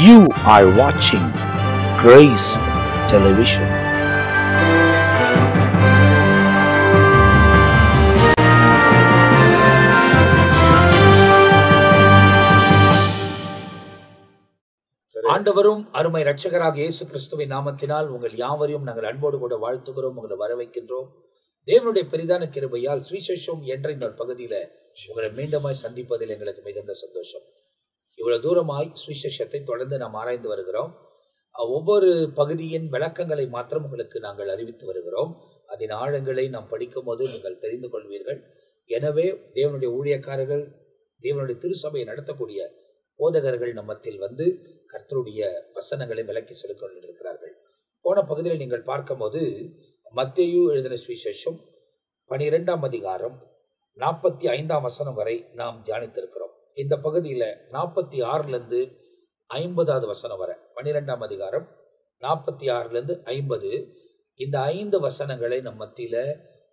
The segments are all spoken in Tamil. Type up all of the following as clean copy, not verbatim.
You are watching Grace Television. ஆண்டவரும் அருமை இரட்சகராக இயேசு கிறிஸ்துவின் நாமத்தினால் உங்கள் யாவரையும் நாங்கள் அன்போடு கூட வாழ்த்துகிறோம், உங்களை வரவேற்கின்றோம். தேவனுடைய பெரிதான கிருபையால் சுவிசேஷம் என்ற இன்னொரு பகுதியில உங்களை மீண்டுமாய் சந்திப்பதில் எங்களுக்கு மிகுந்த சந்தோஷம். இவ்வளவு தூரமாய் சுவிசேஷத்தை தொடர்ந்து நாம் ஆராய்ந்து வருகிறோம். ஒவ்வொரு பகுதியின் விளக்கங்களை மாத்திரம் உங்களுக்கு நாங்கள் அறிவித்து வருகிறோம். அதன் ஆழங்களை நாம் படிக்கும் போது நீங்கள் தெரிந்து கொள்வீர்கள். எனவே தேவனுடைய ஊழியக்காரர்கள், தேவனுடைய திருசபையை நடத்தக்கூடிய போதகர்கள் நம்மத்தில் வந்து கர்த்தருடைய வசனங்களை விளக்கி சொல்லிக் கொண்டிருக்கிறார்கள். போன பகுதியில் நீங்கள் பார்க்கும்போது மத்தேயு எழுதின சுவிசேஷம் 12ஆம் அதிகாரம் 45ஆம் வசனம் வரை நாம் தியானித்திருக்கிறோம். இந்த பகுதியில் 46லிருந்து 50வது வசனம் வரை, 12ஆம் அதிகாரம் 46லிருந்து 50, இந்த 5 வசனங்களை நம் மத்தியில்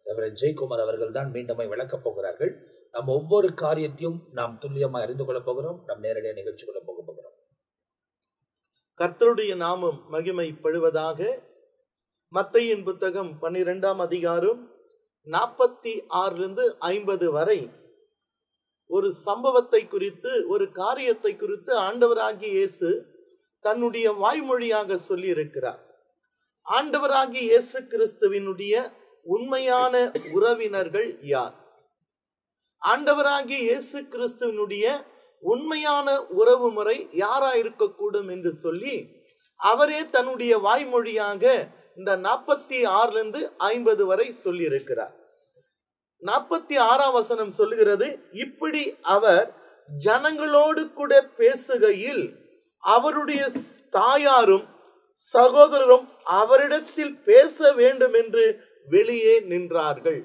ரெவரண்ட் ஜெயக்குமார் அவர்கள் தான் மீண்டுமாய் விளக்கப் போகிறார்கள். நம்ம ஒவ்வொரு காரியத்தையும் நாம் துல்லியமாக அறிந்து கொள்ளப் போகிறோம். நாம் நேரடியாக நிகழ்ச்சிக்குள்ள போக போகிறோம். கர்த்தருடைய நாமம் மகிமைப்படுவதாக. மத்தேயின் புத்தகம் 12ஆம் அதிகாரம் 46லிருந்து 50 வரை ஒரு சம்பவத்தை குறித்து, ஒரு காரியத்தை குறித்து ஆண்டவராகிய இயேசு தன்னுடைய வாய்மொழியாக சொல்லி இருக்கிறார். ஆண்டவராகிய இயேசு கிறிஸ்துவினுடைய உண்மையான உறவினர்கள் யார்? ஆண்டவராகிய இயேசு கிறிஸ்துவினுடைய உண்மையான உறவு முறை யாரா இருக்கக்கூடும் என்று சொல்லி அவரே தன்னுடைய வாய்மொழியாக இந்த 46லிருந்து 50 வரை சொல்லி இருக்கிறார். 46ஆம் வசனம் சொல்லுகிறது, இப்படி அவர் ஜனங்களோடு கூட பேசுகையில் அவருடைய தாயாரும் சகோதரரும் அவரிடத்தில் பேச வேண்டும் என்று வெளியே நின்றார்கள்.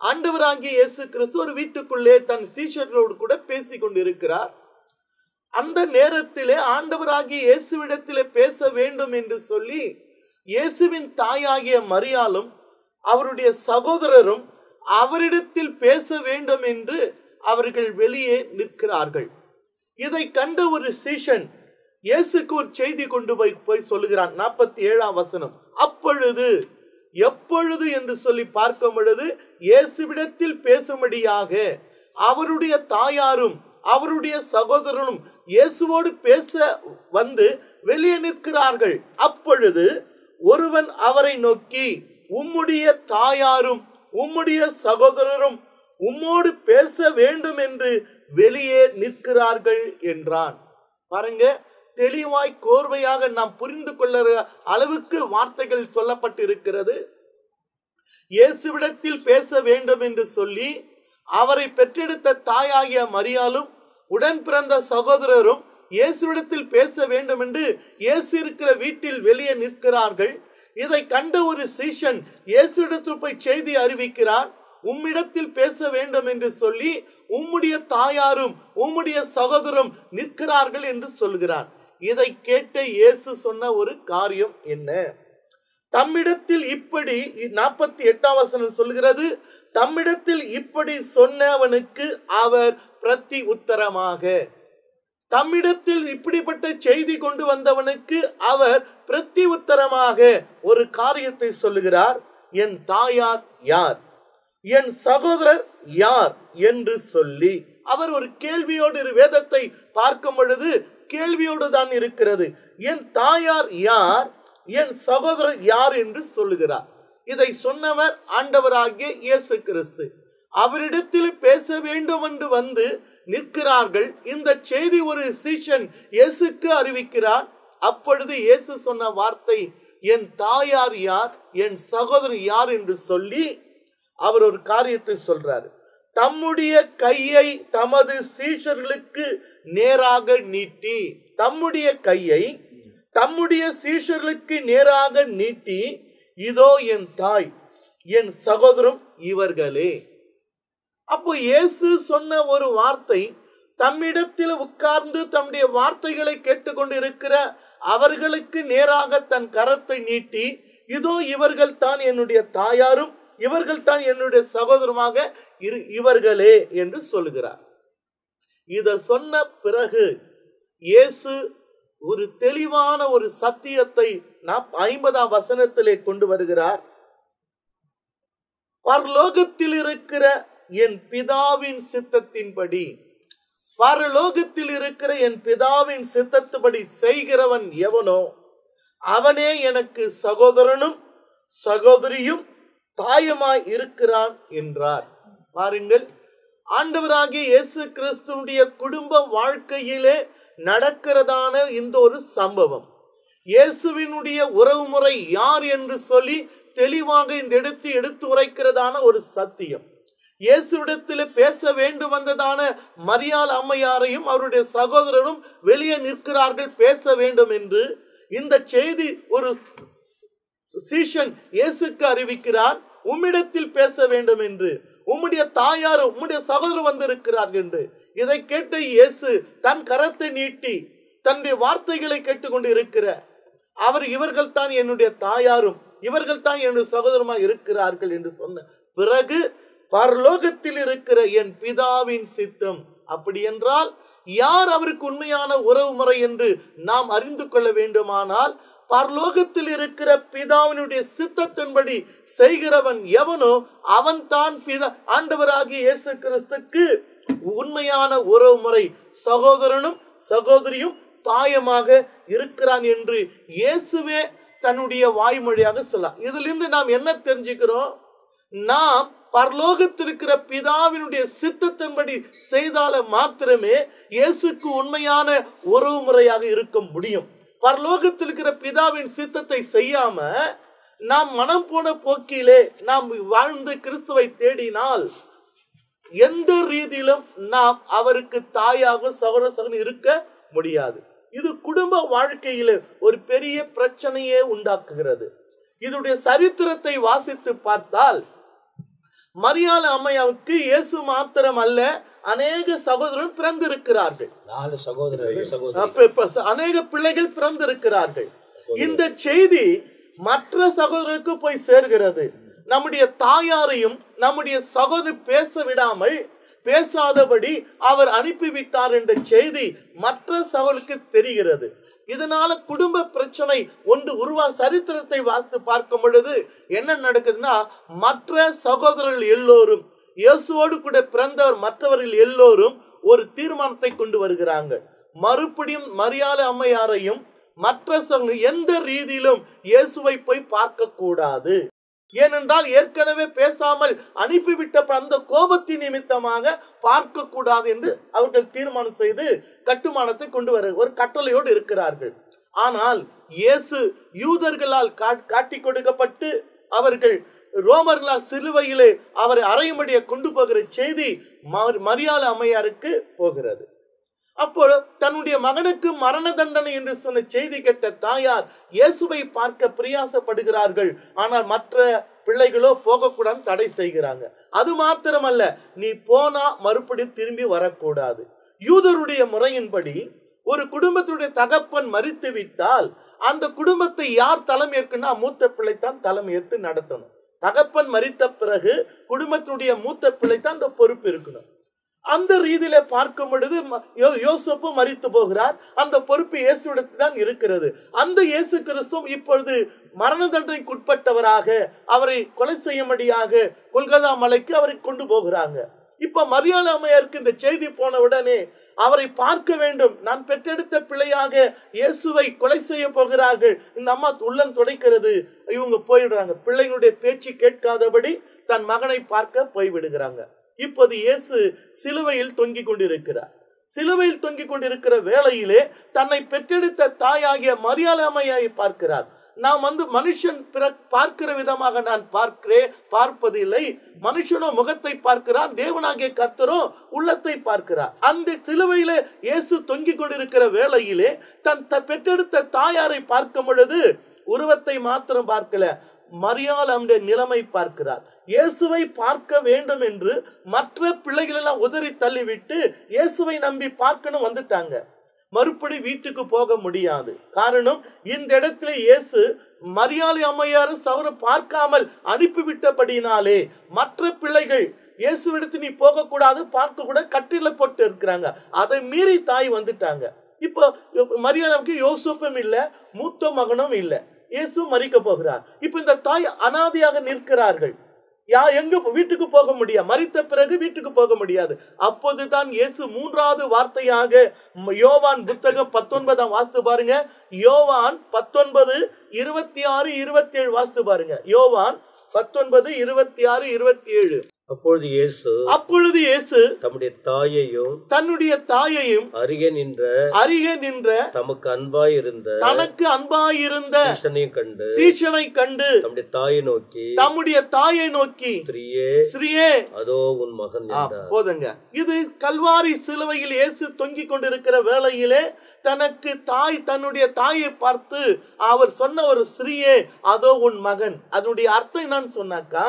ஆண்டவராகிய இயேசு கிறிஸ்து ஒரு வீட்டுக்குள்ளே தன் சீஷர்களோடு கூட பேசிக் கொண்டிருக்கிறார். அந்த நேரத்திலே ஆண்டவராகிய இயேசுவிடத்திலே பேச வேண்டும் என்று சொல்லி இயேசுவின் தாயாகிய மரியாளும் அவருடைய சகோதரரும் அவரிடத்தில் பேச வேண்டும் என்று அவர்கள் வெளியே நிற்கிறார்கள். இதை கண்ட ஒரு சீஷன் இயேசுக்கு ஒரு செய்தி கொண்டு போய் சொல்லுகிறான். 47ஆம் வசனம், அப்பொழுது, எப்பொழுது என்று சொல்லி பார்க்கும் பொழுது இயேசுவிடத்தில் பேசும்படியாக அவருடைய தாயாரும் அவருடைய சகோதரனும் இயேசுவோடு பேச வந்து வெளியே நிற்கிறார்கள். அப்பொழுது ஒருவன் அவரை நோக்கி, உம்முடைய தாயாரும் உம்முடைய சகோதரரும் உம்மோடு பேச வேண்டும் என்று வெளியே நிற்கிறார்கள் என்றான். பாருங்க, தெளிவாய் கோர்வையாக நாம் புரிந்து கொள்ளுற அளவுக்கு வார்த்தைகள் சொல்லப்பட்டிருக்கிறது. இயேசுவிடத்தில் பேச வேண்டும் என்று சொல்லி அவரை பெற்றெடுத்த தாயாகிய மரியாளும் உடன் பிறந்த சகோதரரும் இயேசுவிடத்தில் பேச வேண்டும் என்று இயேசு இருக்கிற வீட்டில் வெளியே நிற்கிறார்கள். இதை கண்ட ஒரு சீஷன் இயேசுவிடத்தில் போய் செய்தி அறிவிக்கிறார். உம்மிடத்தில் பேச வேண்டும் என்று சொல்லி உம்முடைய தாயாரும் உம்முடைய சகோதரரும் நிற்கிறார்கள் என்று சொல்கிறார். இதை கேட்ட இயேசு சொன்ன ஒரு காரியம் என்ன? தம்மிடத்தில் இப்படி, 48ஆம் வசனம் சொல்கிறது, தம்மிடத்தில் இப்படி சொன்னவனுக்கு அவர் பிரதி உத்தரமாக, தம்மிடத்தில் இப்படிப்பட்ட செய்தி கொண்டு வந்தவனுக்கு அவர் பிரதி உத்தரமாக ஒரு காரியத்தை சொல்லுகிறார். என் தாயார் யார், என் சகோதரர் யார் என்று சொல்லி அவர் ஒரு கேள்வியோடு வேதத்தை பார்க்கும் பொழுது கேள்வியோடு தான் இருக்கிறது. என் தாயார் யார், என் சகோதரர் யார் என்று சொல்லுகிறார். இதை சொன்னவர் ஆண்டவராகிய இயேசு கிறிஸ்து. அவரிடத்தில் பேச வேண்டும் என்று வந்து நிற்கிறார்கள். இந்த செய்தி ஒரு சீஷன் இயேசுக்கு அறிவிக்கிறார். அப்பொழுது இயேசு சொன்ன வார்த்தை, என் தாயார் யார், என் சகோதரர் யார் என்று சொல்லி அவர் ஒரு காரியத்தை சொல்றார். தம்முடைய கையை தமது சீஷர்களுக்கு நேராக நீட்டி, தம்முடைய கையை தம்முடைய சீஷர்களுக்கு நேராக நீட்டி, இதோ என் தாய், என் சகோதரரும் இவர்களே. அப்போ இயேசு சொன்ன ஒரு வார்த்தை, தம்மிடத்தில் உட்கார்ந்து தம்முடைய வார்த்தைகளை கேட்டுக்கொண்டு இருக்கிற அவர்களுக்கு நேராக தன் கரத்தை நீட்டி, இதோ இவர்கள் தான் என்னுடைய தாயாரும் இவர்கள் தான் என்னுடைய சகோதரமாக இவர்களே என்று சொல்லுகிறார். இத சொன்ன பிறகு இயேசு ஒரு தெளிவான ஒரு சத்தியத்தை 50ஆம் வசனத்திலே கொண்டு வருகிறார். பரலோகத்தில் இருக்கிற என் பிதாவின் சித்தத்தின்படி, பரலோகத்தில் இருக்கிற என் பிதாவின் சித்தத்துபடி செய்கிறவன் எவனோ அவனே எனக்கு சகோதரனும் சகோதரியும் தாயுமாய் இருக்கிறான் என்றார். பாருங்கள், ஆண்டவராகிய இயேசு கிறிஸ்துவினுடைய குடும்ப வாழ்க்கையிலே நடக்கிறதான இந்த ஒரு சம்பவம், இயேசுவினுடைய உறவுமுறை யார் என்று சொல்லி தெளிவாக இந்த எடுத்து உரைக்கிறதான ஒரு சத்தியம். இயேசுவிடத்தில் பேச வேண்டும் வந்ததான மரியாள் அம்மையாரையும் அவருடைய சகோதரரும் வெளியே நிற்கிறார்கள் பேச வேண்டும் என்று. இந்த செய்தி ஒரு சீஷன் இயேசுக்கு அறிவிக்கிறார், உம்மிடத்தில் பேச வேண்டும் என்று, உம்முடைய தாயாரும் உம்முடைய சகோதரர் வந்திருக்கிறார்கள் என்று. இதை கேட்ட இயேசு தன் கரத்தை நீட்டி தன்னுடைய வார்த்தைகளை கேட்டுக்கொண்டு இருக்கிற அவர், இவர்கள் தான் என்னுடைய தாயாரும் இவர்கள் தான் என்னுடைய சகோதரமாய் இருக்கிறார்கள் என்று சொன்ன பிறகு, பரலோகத்தில் இருக்கிற என் பிதாவின் சித்தம். அப்படி என்றால் யார் அவருக்கு உண்மையான உறவு முறை என்று நாம் அறிந்து கொள்ள வேண்டுமானால், பரலோகத்தில் இருக்கிற பிதாவினுடைய சித்தத்தின்படி செய்கிறவன் எவனோ அவன் தான் ஆண்டவராகிய இயேசு கிறிஸ்துக்கு உண்மையான உறவு முறை, சகோதரனும் சகோதரியும் தாயமாக இருக்கிறான் என்று இயேசுவே தன்னுடைய வாய்மொழியாக சொல்லலாம். இதிலிருந்து நாம் என்ன தெரிஞ்சுக்கிறோம்? நாம் பரலோகத்தில் இருக்கிற பிதாவினுடைய சித்தத்தின்படி செய்தால மாத்திரமே இயேசுக்கு உண்மையான உறவு முறையாக இருக்க முடியும். பரலோகத்தில் இருக்கிற பிதாவின் சித்தத்தை செய்யாம நாம் மனம் போன போக்கிலே நாம் வாழ்ந்து கிறிஸ்துவை தேடினால் எந்த ரீதியிலும் நாம் அவருக்கு தாயாக சகோதரன் இருக்க முடியாது. இது குடும்ப வாழ்க்கையில ஒரு பெரிய பிரச்சனையே உண்டாக்குகிறது. இதனுடைய சரித்திரத்தை வாசித்து பார்த்தால், மரியாள் அம்மையாவுக்கு இயேசு மாத்திரம் அல்ல, அநேக சகோதரர்கள் பிறந்திருக்கிறார்கள். 4 சகோதரர்கள், அநேக பிள்ளைகள் பிறந்திருக்கிறார்கள். இந்த செய்தி மற்ற சகோதரருக்கு போய் சேர்கிறது. நம்முடைய தாயாரையும் நம்முடைய சகோதரர் பேச விடாமல், பேசாதபடி அவர் அனுப்பிவிட்டார் என்ற செய்தி மற்ற சகோதரருக்கு தெரிகிறது. இதனால குடும்ப பிரச்சனை ஒன்று சரித்திரத்தை வாசித்து பார்க்கும் பொழுது என்ன நடக்குதுன்னா, மற்ற சகோதரர்கள் எல்லோரும், இயேசுவோடு கூட பிறந்தவர் மற்றவர்கள் எல்லோரும் ஒரு தீர்மானத்தை கொண்டு வருகிறாங்க. மறுபடியும் மரியாள் அம்மையாரையும் மற்ற எந்த ரீதியிலும் இயேசுவை போய் பார்க்க கூடாது. ஏனென்றால் ஏற்கனவே பேசாமல் அனுப்பிவிட்ட அந்த கோபத்தின் நிமித்தமாக பார்க்க கூடாது என்று அவர்கள் தீர்மானம் செய்து கட்டுமானத்தை கொண்டு வர ஒரு கட்டளையோடு இருக்கிறார்கள். ஆனால் இயேசு யூதர்களால் காட்டி கொடுக்கப்பட்டு அவர்கள் ரோமர்களால் சிலுவையிலே அவரை அறையும்படியே கொண்டு போகிற செய்தி மரியாள் அம்மையாருக்கு போகிறது. அப்போ தன்னுடைய மகனுக்கு மரண தண்டனை என்று சொன்ன செய்தி கேட்ட தாயார் இயேசுவை பார்க்க பிரயாசப்படுகிறார்கள். ஆனால் மற்ற பிள்ளைகளோ போகக்கூடாது தடை செய்கிறாங்க. அது மாத்திரமல்ல, நீ போனா மறுபடியும் திரும்பி வரக்கூடாது. யூதருடைய முறையின்படி ஒரு குடும்பத்துடைய தகப்பன் மரித்து விட்டால் அந்த குடும்பத்தை யார் தலைமையேற்குன்னா மூத்த பிள்ளைத்தான் தலைமையேற்று நடத்தணும். தகப்பன் மரித்த பிறகு குடும்பத்தினுடைய மூத்த பிள்ளைத்தான் அந்த பொறுப்பு இருக்கணும். அந்த ரீதியில பார்க்கும் பொழுது யோசேப்பு மரித்து போகிறார். அந்த பொறுப்பு இயேசுவிடத்தில் தான் இருக்கிறது. அந்த இயேசு கிறிஸ்துவும் இப்பொழுது மரண தண்டனைக்கு உட்பட்டவராக அவரை கொலை செய்யும்படியாக கொல்கதா மலைக்கு அவரை கொண்டு போகிறாங்க. இப்ப மரியாள் அம்மையாருக்கு இந்த செய்தி போன உடனே அவரை பார்க்க வேண்டும். நான் பெற்றெடுத்த பிள்ளையாக இயேசுவை கொலை செய்ய போகிறார்கள். இந்த அம்மா உள்ளம் துடைக்கிறது. இவங்க போயிடுறாங்க. பிள்ளைகளுடைய பேச்சு கேட்காதபடி தன் மகனை பார்க்க போய்விடுகிறாங்க. இப்போது இயேசு சிலுவையில் தொங்கிக் கொண்டிருக்கிறார். சிலுவையில் தொங்கிக் கொண்டிருக்கிற வேளையிலே தன்னை பெற்றெடுத்த தாயாகிய மரியாள் அம்மையாரை பார்க்கிறார். நாம் மனுஷன் பார்க்கிற விதமாக நான் பார்ப்பதில்லை. மனுஷனோ முகத்தை பார்க்கிறான், தேவனாகிய கர்த்தரோ உள்ளத்தை பார்க்கிறார். அந்த சிலுவையில இயேசு தொங்கிக் கொண்டிருக்கிற வேளையிலே தன் பெற்றெடுத்த தாயாரை பார்க்கும் பொழுது உருவத்தை மாத்திரம் பார்க்கல, மரியாள் அவனுடைய நிலைமை பார்க்கிறார். இயேசுவை பார்க்க வேண்டும் என்று மற்ற பிள்ளைகள் எல்லாம் உதறி தள்ளிவிட்டு இயேசுவை நம்பி பார்க்கணும் வந்துட்டாங்க. மறுபடி வீட்டுக்கு போக முடியாது. காரணம், இந்த இடத்துல இயேசு மரியாள் அம்மையாரும் சவர பார்க்காமல் அனுப்பிவிட்டபடினாலே மற்ற பிள்ளைகள் இயேசுவிடத்து நீ போக கூடாது, பார்க்க கூட கட்டில போட்டு இருக்கிறாங்க. அதை மீறி தாய் வந்துட்டாங்க. இப்போ மரியாளுக்கு யோசேப்பும் இல்ல, மூத்த மகனும் இல்ல, இயேசு மரிக்க போகிறார். இப்ப இந்த தாய் அனாதையாக நிற்கிறார்கள். எங்க வீட்டுக்கு போக முடியாது, மரித்த பிறகு வீட்டுக்கு போக முடியாது. அப்போதுதான் இயேசு மூன்றாவது வார்த்தையாக யோவான் புத்தகம் 19 வாசித்து பாருங்க. யோவான் 19:26-27 வாசித்து பாருங்க. யோவான் 19:26-27. அப்பொழுது இயேசு தம்முடைய தாயையும் அருகே நின்ற தனக்கு அன்பாயிருந்த சீஷனை கண்டு தம்முடைய தாயை நோக்கி ஸ்ரீயே அதோ உன் மகன் என்றார். போதுங்க. இது கல்வாரி சிலுவையில் இயேசு தொங்கிக் கொண்டிருக்கிற வேளையிலே தன்னுடைய தாயை பார்த்து அவர் சொன்ன ஒரு ஸ்ரீயே அதோ உன் மகன். அதனுடைய அர்த்தம் என்னன்னு சொன்னாக்கா,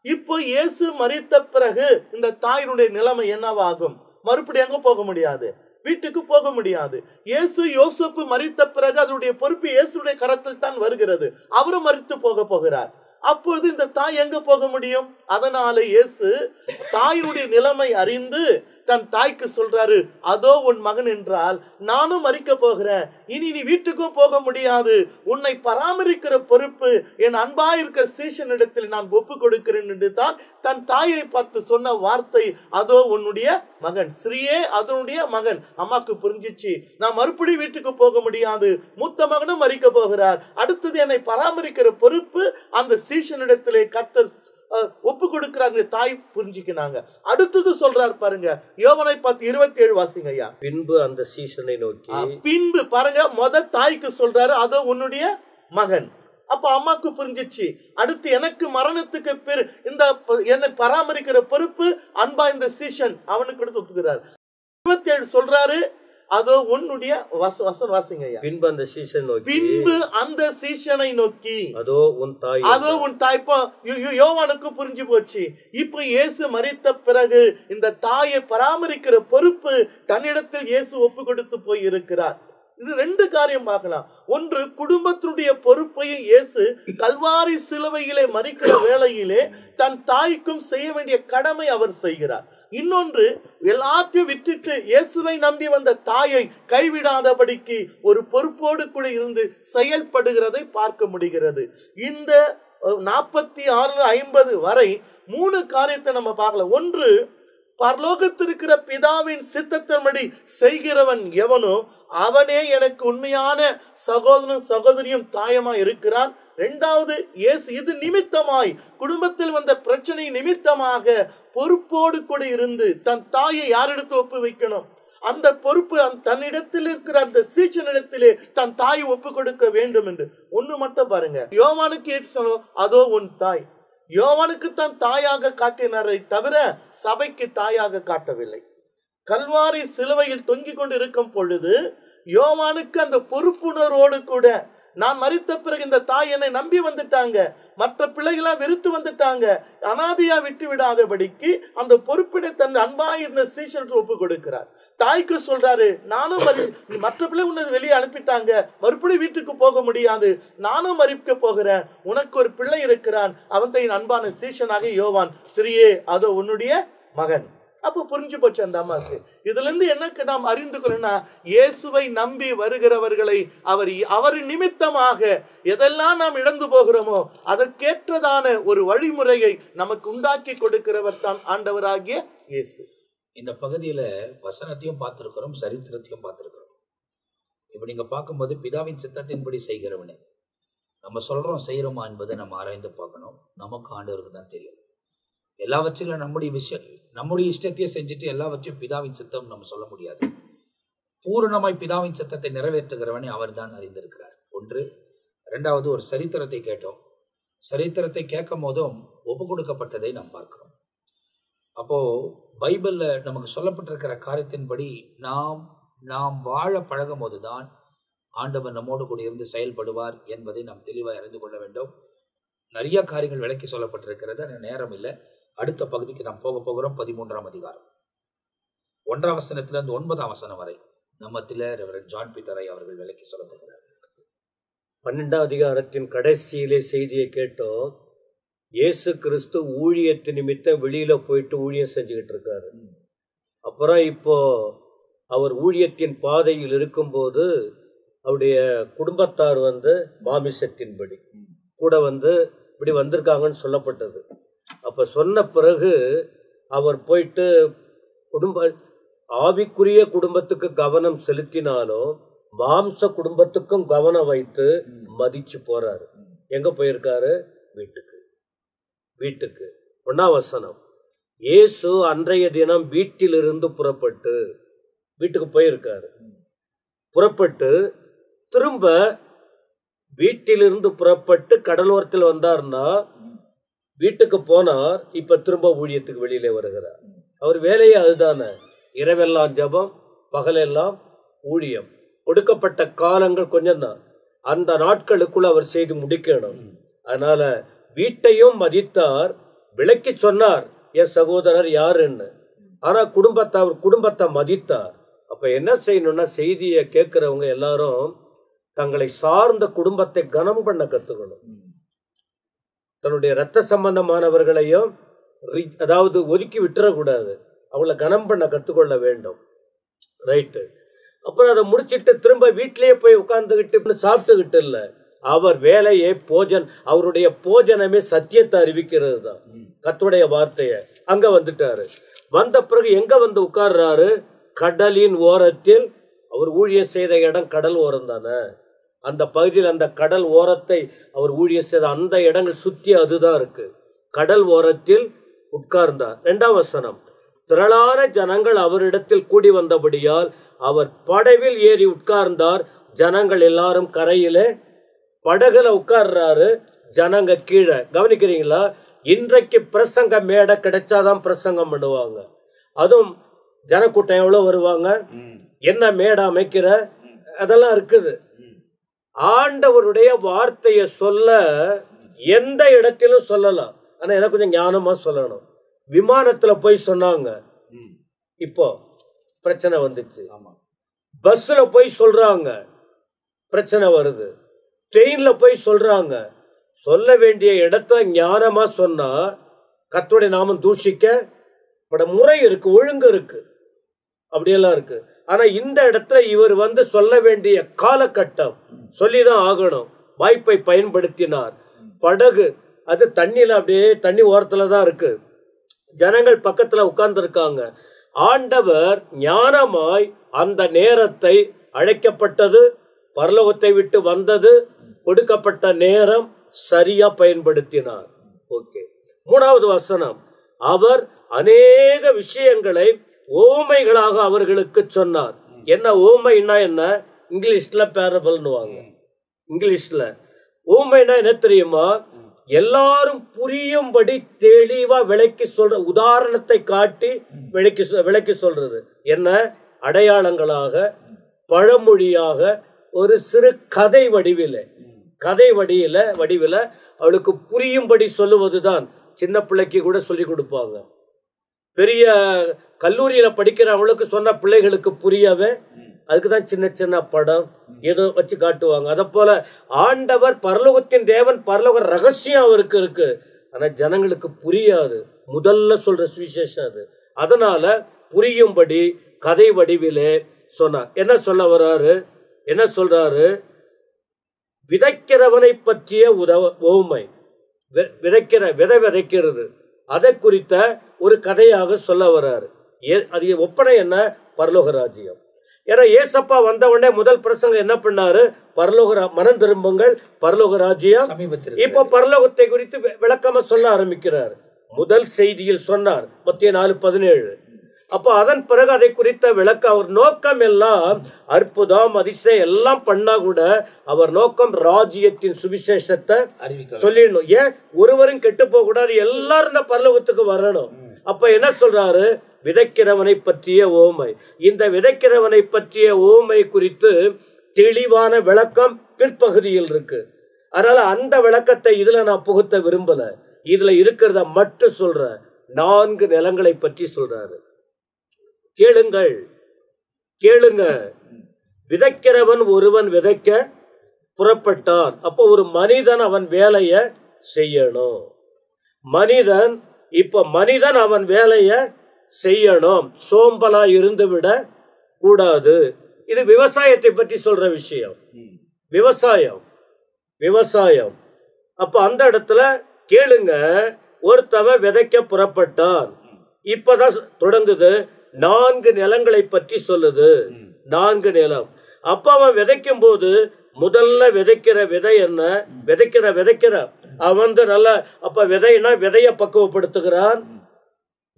இப்போ இயேசு மரித்த பிறகு இந்த தாயினுடைய நிலைமை என்னவாகும்? மறுபடியும் எங்க போக முடியாது, வீட்டுக்கு போக முடியாது. இயேசு யோசேப்பு மரித்த பிறகு அதனுடைய பொறுப்பு இயேசுடைய கரத்தில் தான் வருகிறது. அவரும் மரித்து போகிறார். அப்பொழுது இந்த தாய் எங்க போக முடியும்? அதனால இயேசு தாயினுடைய நிலைமை அறிந்து தன் தாய்க்கு சொல்றாரு, அதோ உன் மகன் என்றால் நானும் மரிக்க போகிறேன், இனி நீ வீட்டுக்கும் போக முடியாது, உன்னை பராமரிக்கிற பொறுப்பு என் அன்பாயிருக்க சீஷனிடத்தில் நான் ஒப்பு கொடுக்கிறேன் என்று தான் தன் தாயை பார்த்து சொன்ன வார்த்தை, அதோ உன்னுடைய மகன். ஸ்ரீயே அதனுடைய மகன். அம்மாக்கு புரிஞ்சிச்சு, நான் மறுபடியும் வீட்டுக்கு போக முடியாது, மூத்த மகனும் மரிக்க போகிறார், அடுத்தது என்னை பராமரிக்கிற பொறுப்பு அந்த சீஷனிடத்திலே கர்த்தர் ஒப்பு கொடுக்கிறார். தாய் புரிஞ்சுக்கினாங்க. அடுத்தது சொல்றாரு பாருங்க, யோவானை 27 வாசிங்க ஐயா. பின்பு அந்த சீஷனை நோக்கி, பின்பு பாருங்க, முத தாய்க்கு சொல்றாரு அதோ உன்னுடைய மகன். அப்ப அம்மாக்கு புரிஞ்சிச்சு, அடுத்து எனக்கு மரணத்துக்கு இந்த என்னை பராமரிக்கிற பொறுப்பு அன்பா இந்த சீஷன் அவனுக்கு எடுத்து ஒப்புக்கிறார். 27 சொல்றாரு, அதோ உன்னுடைய வாசிங்க ஐயா. பின்பு அந்த சீஷனை நோக்கி அதோ உன் தாய். யோவானுக்கு புரிஞ்சு போச்சு. இப்ப இயேசு மரித்த பிறகு இந்த தாயை பராமரிக்கிற பொறுப்பு தன்னிடத்தில் இயேசு ஒப்பு கொடுத்து போய் இருக்கிறார். இது ரெண்டு காரியம் பார்க்கலாம். ஒன்று, குடும்பத்தினுடைய பொறுப்பையும் இயேசு கல்வாரி சிலுவையிலே மரிக்கிற வேளையிலே தன் தாய்க்கும் செய்ய வேண்டிய கடமை அவர் செய்கிறார். இன்னொன்று, எல்லாத்தையும் விட்டுட்டு இயேசுவை நம்பி வந்த தாயை கைவிடாதபடிக்கு ஒரு பொறுப்போடு கூட இருந்து செயல்படுகிறதை பார்க்க முடிகிறது. இந்த 46-50 வரை 3 காரியத்தை நம்ம பார்க்கலாம். ஒன்று, பரலோகத்திற்கிற பிதாவின் சித்தத்தின்படி செய்கிறவன் எவனோ அவனே எனக்கு உண்மையான சகோதரனும் சகோதரியும் தாயமா இருக்கிறான். இரண்டாவது, இயேசு இது நிமித்தமாய் குடும்பத்தில் வந்த பிரச்சனை நிமித்தமாக பொறுப்போடு கூட இருந்து தன் தாயை யாரிடத்தில் ஒப்பு வைக்கணும், அந்த பொறுப்பு தன்னிடத்தில் இருக்கிற அந்த சீச்சனிடத்திலே தன் தாயை ஒப்பு கொடுக்க வேண்டும் என்று. ஒண்ணு மட்டும் பாருங்க, யோவானுக்கு ஏற்று அதோ உன் தாய். யோவானுக்கு தான் தாயாக காட்டினாரை தவிர சபைக்கு தாயாக காட்டவில்லை. கல்வாரி சிலுவையில் தொங்கிக் கொண்டு இருக்கும் பொழுது யோவானுக்கு அந்த பொறுப்புணர்வோடு கூட, நான் மரித்த பிறகு இந்த தாய் என்னை நம்பி வந்துட்டாங்க, மற்ற பிள்ளைகளா வெறுத்து வந்துட்டாங்க, அனாதையா விட்டு விடாதபடிக்கு அந்த பொறுப்பினை தன் அன்பாய் இருந்த சீஷனுக்கு ஒப்பு கொடுக்கிறார். தாய்க்கு சொல்றாரு, நானும் மற்ற பிள்ளை உன்னை வெளியே அனுப்பிட்டாங்க, மறுபடியும் வீட்டுக்கு போக முடியாது, நானும் மரிக்க போகிறேன், உனக்கு ஒரு பிள்ளை இருக்கிறான், அவன் என் அன்பான சீஷனாக யோவான், சிறியே அதோ உன்னுடைய மகன். அப்ப புரிஞ்சு போச்சு அந்த அம்மாக்கு. இதுல இருந்து எனக்கு நாம் அறிந்து கொள்ளனா, இயேசுவை நம்பி வருகிறவர்களை அவர் நிமித்தமாக எதெல்லாம் நாம் இழந்து போகிறோமோ அதற்கேற்றதான ஒரு வழிமுறையை நமக்கு உண்டாக்கி கொடுக்கிறவர் தான் ஆண்டவராகிய இயேசு. இந்த பகுதியில வசனத்தையும் பார்த்திருக்கிறோம், சரித்திரத்தையும் பார்த்திருக்கிறோம். இப்ப நீங்க பார்க்கும்போது பிதாவின் சித்தத்தின்படி செய்கிறவனே, நம்ம சொல்றோம் செய்யறோமா என்பதை நம்ம ஆராய்ந்து பார்க்கணும். நமக்கு ஆண்டவருக்கு தான் தெரியும். எல்லாவற்றிலும் நம்முடைய இஷ்டத்தையே செஞ்சுட்டு எல்லாவற்றையும் பிதாவின் சித்தம் நம்ம சொல்ல முடியாது. பூரணமாய் பிதாவின் சித்தத்தை நிறைவேற்றுகிறவனே அவர் தான் அறிந்திருக்கிறார். ஒன்று. இரண்டாவது, ஒரு சரித்திரத்தை கேட்டோம். சரித்திரத்தை கேட்கும் போதும் ஒப்பு கொடுக்கப்பட்டதை நாம் பார்க்கிறோம். அப்போ பைபிள்ல நமக்கு சொல்லப்பட்டிருக்கிற காரியத்தின்படி நாம் வாழ பழகும் போதுதான் ஆண்டவர் நம்மோடு கூட இருந்து செயல்படுவார் என்பதை நாம் தெளிவாக அறிந்து கொள்ள வேண்டும். நிறைய காரியங்கள் விளக்கி சொல்லப்பட்டிருக்கிறது, நேரம் இல்லை. அடுத்த பகுதிக்கு நாம் போகிறோம். 13ஆம் அதிகாரம் 1ஆம் வசனத்திலிருந்து 9ஆம் வசனம் வரை நம்மத்தில ரெவரண்ட் ஜான் பீட்டரை அவர்கள் விளக்கி சொல்லப்படுகிறார். 12ஆம் அதிகாரத்தின் கடைசியிலே செய்தியை கேட்டோம். இயேசு கிறிஸ்து ஊழியத்து நிமித்தம் வெளியில போயிட்டு ஊழியம் செஞ்சுக்கிட்டு இருக்காரு. அப்புறம் இப்போ அவர் ஊழியத்தின் பாதையில் இருக்கும்போது அவருடைய குடும்பத்தார் மாமிசத்தின்படி கூட இப்படி வந்திருக்காங்கன்னு சொல்லப்பட்டது. அப்ப சொன்ன பிறகு அவர் போயிட்டு ஆவிக்குரிய குடும்பத்துக்கு கவனம் செலுத்தினாலும் மாம்ச குடும்பத்துக்கும் கவனம் வைத்து மதிச்சு போறாரு. எங்க போயிருக்காரு? வீட்டுக்கு. 1ஆம் வசனம், இயேசு அன்றைய தினம் வீட்டிலிருந்து புறப்பட்டு வீட்டுக்கு போயிருக்காரு. புறப்பட்டு திரும்ப வீட்டிலிருந்து புறப்பட்டு கடலோரத்தில் வந்தார்னா வீட்டுக்கு போனார். இப்ப திரும்ப ஊழியத்துக்கு வெளியிலே வருகிறார். அவர் வேலையே அதுதானே. இரவெல்லாம் ஜபம், பகலெல்லாம் ஊழியம். கொடுக்கப்பட்ட காலங்கள் கொஞ்சம் தான். அந்த நாட்களுக்குள்ள அவர் செய்து முடிக்கணும். அதனால வீட்டையும் மதித்தார். விளக்கி சொன்னார் என் சகோதரர் யாருன்னு. ஆனா குடும்பத்தை மதித்தார். அப்ப என்ன செய்யணும்னா, செய்தியை கேட்கிறவங்க எல்லாரும் தங்களை சார்ந்த குடும்பத்தை கனம் பண்ண கத்துக்கணும். தன்னுடைய இரத்த சம்பந்தமானவர்களையும் அதாவது ஒதுக்கி விட்டுறக்கூடாது. அவங்கள கனம் பண்ண கத்துக்கொள்ள வேண்டும். ரைட்டு. அப்புறம் அதை முடிச்சிட்டு திரும்ப வீட்டிலேயே போய் உட்கார்ந்துகிட்டு சாப்பிட்டுக்கிட்டு இல்ல, அவர் வேலையை அவருடைய போஜனமே சத்தியத்தை அறிவிக்கிறது தான், கர்த்தருடைய வார்த்தைய. அங்க வந்துட்டாரு. வந்த பிறகு எங்க உட்கார்றாரு? கடலின் ஓரத்தில். அவர் ஊழியம் செய்த இடம் கடல் ஓரம் தானே. அந்த பகுதியில் அந்த கடல் ஓரத்தை அவர் ஊழியம் செய்த அந்த இடங்கள் சுத்தி அதுதான் இருக்கு. கடல் ஓரத்தில் உட்கார்ந்தார். 2ஆம் வசனம், திரளான ஜனங்கள் அவரிடத்தில் கூடி வந்தபடியால் அவர் படவில் ஏறி உட்கார்ந்தார். ஜனங்கள் எல்லாரும் கரையிலே, படகுல உட்கார்றாரு, ஜனங்க கீழே. கவனிக்கிறீங்களா? இன்றைக்கு பிரசங்க மேடை கிடைச்சாதான் பிரசங்கம் பண்ணுவாங்க. அதுவும் ஜனக்கூட்டம் எவ்வளவு வருவாங்க, என்ன மேடை அமைக்கிற, அதெல்லாம் இருக்குது. ஆண்டவருடைய வார்த்தையை சொல்ல எந்த இடத்திலும் சொல்லலாம். ஆனா எனக்கு கொஞ்சம் ஞானமா சொல்லணும். விமானத்துல போய் சொன்னாங்க, இப்போ பிரச்சனை வந்துச்சு. பஸ்ல போய் சொல்றாங்க, பிரச்சனை வருது. ட்ரெயின்ல போய் சொல்றாங்க. சொல்ல வேண்டிய இடத்துல ஞானமா சொன்னா கர்த்தருடைய நாமம் தூஷிக்க முறை இருக்கு, ஒழுங்கு இருக்கு, அப்படியெல்லாம் இருக்கு. ஆனா இந்த இடத்துல இவர் சொல்ல வேண்டிய காலகட்டம் சொல்லிதான் ஆகணும். வாய்ப்பை பயன்படுத்தினார். படகு அது தண்ணியில அப்படியே தண்ணி ஓரத்துல தான் இருக்கு. ஜனங்கள் பக்கத்துல உட்கார்ந்து இருக்காங்க. ஆண்டவர் ஞானமாய் அந்த நேரத்தை, அழைக்கப்பட்டது, பரலோகத்தை விட்டு வந்தது, கொடுக்கப்பட்ட நேரம் சரியா பயன்படுத்தினார். ஓகே. 3வது வசனம், அவர் அநேக விஷயங்களை ஓமைகளாக அவர்களுக்கு சொன்னார். என்ன ஓமைன்னா என்ன? இங்கிலீஷ்ல பேரபிள்னுவாங்க. இங்கிலீஷ்ல ஓமைனா என்ன தெரியுமா? எல்லாரும் புரியும்படி தெளிவா விளக்கி சொல்ற, உதாரணத்தை காட்டி விளக்கி சொல்றது. என்ன? அடையாளங்களாக, பழமொழியாக, ஒரு சிறு கதை வடிவில அவளுக்கு புரியும்படி சொல்லுவதுதான். சின்ன பிள்ளைக்கு கூட சொல்லி கொடுப்பாங்க. பெரிய கல்லூரியில படிக்கிறவங்களுக்கு சொன்ன பிள்ளைகளுக்கு புரியவே அதுக்குதான் சின்ன சின்ன படம் ஏதோ வச்சு காட்டுவாங்க. அத போல ஆண்டவர் பரலோகத்தின் தேவன், பரலோக ரகசியம் அவருக்கு இருக்கு. ஆனா ஜனங்களுக்கு புரியாது. முதல்ல சொல்ற சுவிசேஷம் அது. அதனால புரியும்படி கதை வடிவிலே சொன்னார். என்ன சொல்ல வர்றாரு? என்ன சொல்றாரு? விதைக்கிறவனை பற்றிய ஓமை. விதைக்கிறது அதை குறித்த ஒரு கதையாக சொல்ல வர்றாரு. அது ஒப்பனை என்ன? பரலோக ராஜ்யம். ஏன்னா ஏசப்பா வந்த உடனே முதல் பிரசங்கம் என்ன பண்ணாரு? பரலோக மனம் திரும்புங்கள், பரலோக ராஜ்யம். இப்ப பரலோகத்தை குறித்து விளக்கமா சொல்ல ஆரம்பிக்கிறார். முதல் செய்தியில் சொன்னார் மத்திய 4:17. அப்ப அதன் பிறகு அதை குறித்த விளக்க, அவர் நோக்கம் எல்லாம் அற்புதம், அதிசயம் எல்லாம் பண்ணா கூட அவர் நோக்கம் ராஜ்யத்தின் சுவிசேஷத்தை சொல்லிடணும். ஏன் ஒருவரும் கெட்டு போக கூடாது, எல்லாரும் இந்த பரலோகத்துக்கு வரணும். அப்ப என்ன சொல்றாரு? விதைக்கிறவனை பற்றிய ஓமை. இந்த விதைக்கிறவனை பற்றிய ஓமை குறித்து தெளிவான விளக்கம் பிற்பகுதியில் இருக்கு. அதனால அந்த விளக்கத்தை இதுல நான் புகுத்த விரும்பல. இதுல இருக்கிறத மட்டும் சொல்ற. 4 நிலங்களை பற்றி சொல்றாரு. கேளுங்க. விதைக்கிறவன் ஒருவன் விதைக்க புறப்பட்டான். அப்போ ஒரு மனிதன் அவன் வேலைய செய்யணும். மனிதன் அவன் வேலைய செய்யணும். சோம்பலா இருந்து விட கூடாது. இது விவசாயத்தை பற்றி சொல்ற விஷயம். விவசாயம். அப்ப அந்த இடத்துல கேளுங்க, ஒருத்தவன் விதைக்க புறப்பட்டான். இப்பதான் தொடங்குது. 4 நிலங்களை பற்றி சொல்லுது. 4 நிலம். அப்ப அவன் விதைக்கும் போது முதல்ல விதைக்கிற விதை என்ன? விதைக்கிற அவன் நல்ல, அப்ப விதைனா விதைய பக்குவப்படுத்துகிறான்,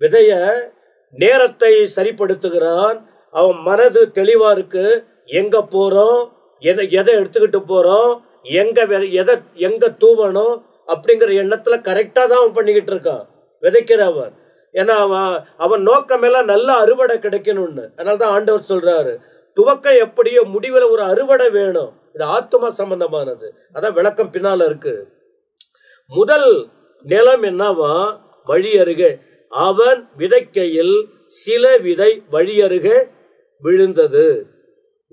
விதைய நேரத்தை சரிப்படுத்துகிறான். அவன் மனது தெளிவா இருக்கு. எங்க போறோம், எதை எடுத்துக்கிட்டு போறோம், எங்க தூவணும் அப்படிங்கிற எண்ணத்துல கரெக்டா தான் அவன் பண்ணிக்கிட்டு இருக்கான் விதைக்கிறவன். ஏன்னா அவன் நோக்கமெல்லாம் நல்ல அறுவடை கிடைக்கணும்னு. அதனாலதான் ஆண்டவர் சொல்றாரு, துவக்கம் எப்படியோ முடிவில் ஒரு அறுவடை வேணும். இது ஆத்மா சம்பந்தமானது. அதான் விளக்கம் பின்னால இருக்கு. முதல் நிலம் என்னவா? வழி அருகே. அவன் விதைக்கையில் சில விதை வழி அருகே விழுந்தது.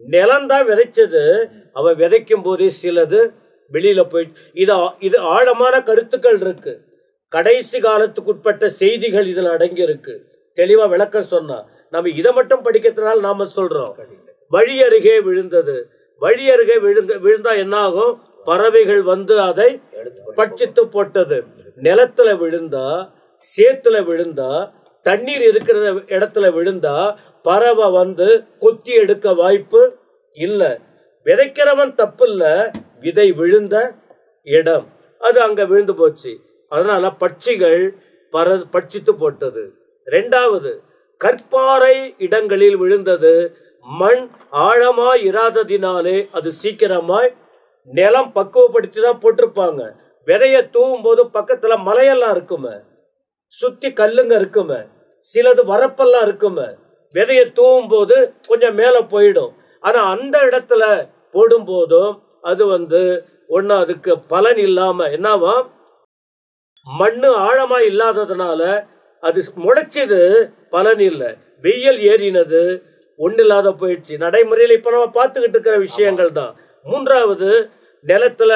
நிலம்தான் விதைச்சது. அவன் விதைக்கும் போதே சிலது வெளியில போயிட்டு, இது ஆழமான கருத்துக்கள் இருக்கு. கடைசி காலத்துக்குட்பட்ட செய்திகள் இதுல அடங்கி இருக்கு. தெளிவா விளக்கம் சொன்னா நம்ம இதை மட்டும் படிக்கிறதுனால நாம சொல்றோம். வழி அருகே விழுந்தது. வழி அருகே விழுந்தா என்ன ஆகும்? பறவைகள் வந்து அதை பட்சித்து போட்டது. நிலத்துல விழுந்தா, சேத்துல விழுந்தா, தண்ணீர் இருக்கிற இடத்துல விழுந்தா பறவை வந்து கொத்தி எடுக்க வாய்ப்பு இல்ல. விதைக்கிறவன் தப்பு இல்ல, விதை விழுந்த இடம் அது அங்க விழுந்து போச்சு. அதனால பட்சிகள் பட்சித்து போட்டது. 2வது, கற்பாறை இடங்களில் விழுந்தது. மண் ஆழமாய் இராததினாலே அது சீக்கிரமாய், நிலம் பக்குவப்படுத்தி தான் போட்டிருப்பாங்க. விதைய தூவும் போது பக்கத்துல மலையெல்லாம் இருக்குமே, சுத்தி கல்லுங்க இருக்குமே, சிலது வரப்பெல்லாம் இருக்குமே. விதைய தூவும் போது கொஞ்சம் மேல போயிடும். ஆனா அந்த இடத்துல போடும் போதும் அது ஒண்ணு அதுக்கு பலன் இல்லாம என்னவா, மண்ணு ஆழமா இல்லாததுனால அது முளைச்சது, பலன் இல்லை. வெயில் ஏறினது, ஒண்ணு இல்லாத போயிடுச்சு. நடைமுறையில் இப்ப நம்ம பார்த்துக்கிட்டு இருக்கிற விஷயங்கள் தான். 3வது, நிலத்துல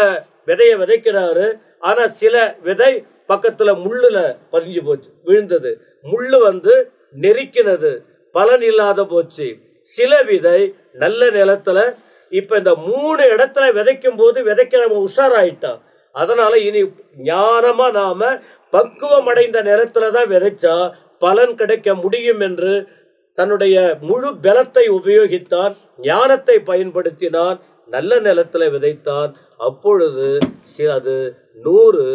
விதைய விதைக்கிறாரு. ஆனா சில விதை பக்கத்துல முள்ளுல பதிஞ்சு போச்சு, விழுந்தது. முள்ளு நெருக்கினது, பலன் இல்லாத போச்சு. சில விதை நல்ல நிலத்துல. இப்ப இந்த 3 இடத்துல விதைக்கும் போது விதைக்கிறவன் உஷாராயிட்டான். அதனால இனி ஞானமா நாம பக்குவம் அடைந்த நிலத்துலதான் விதைச்சா பலன் கிடைக்க முடியும் என்று தன்னுடைய முழு பலத்தை உபயோகித்தான், ஞானத்தை பயன்படுத்தினான், நல்ல நிலத்துல விதைத்தான். அப்பொழுது அது 100,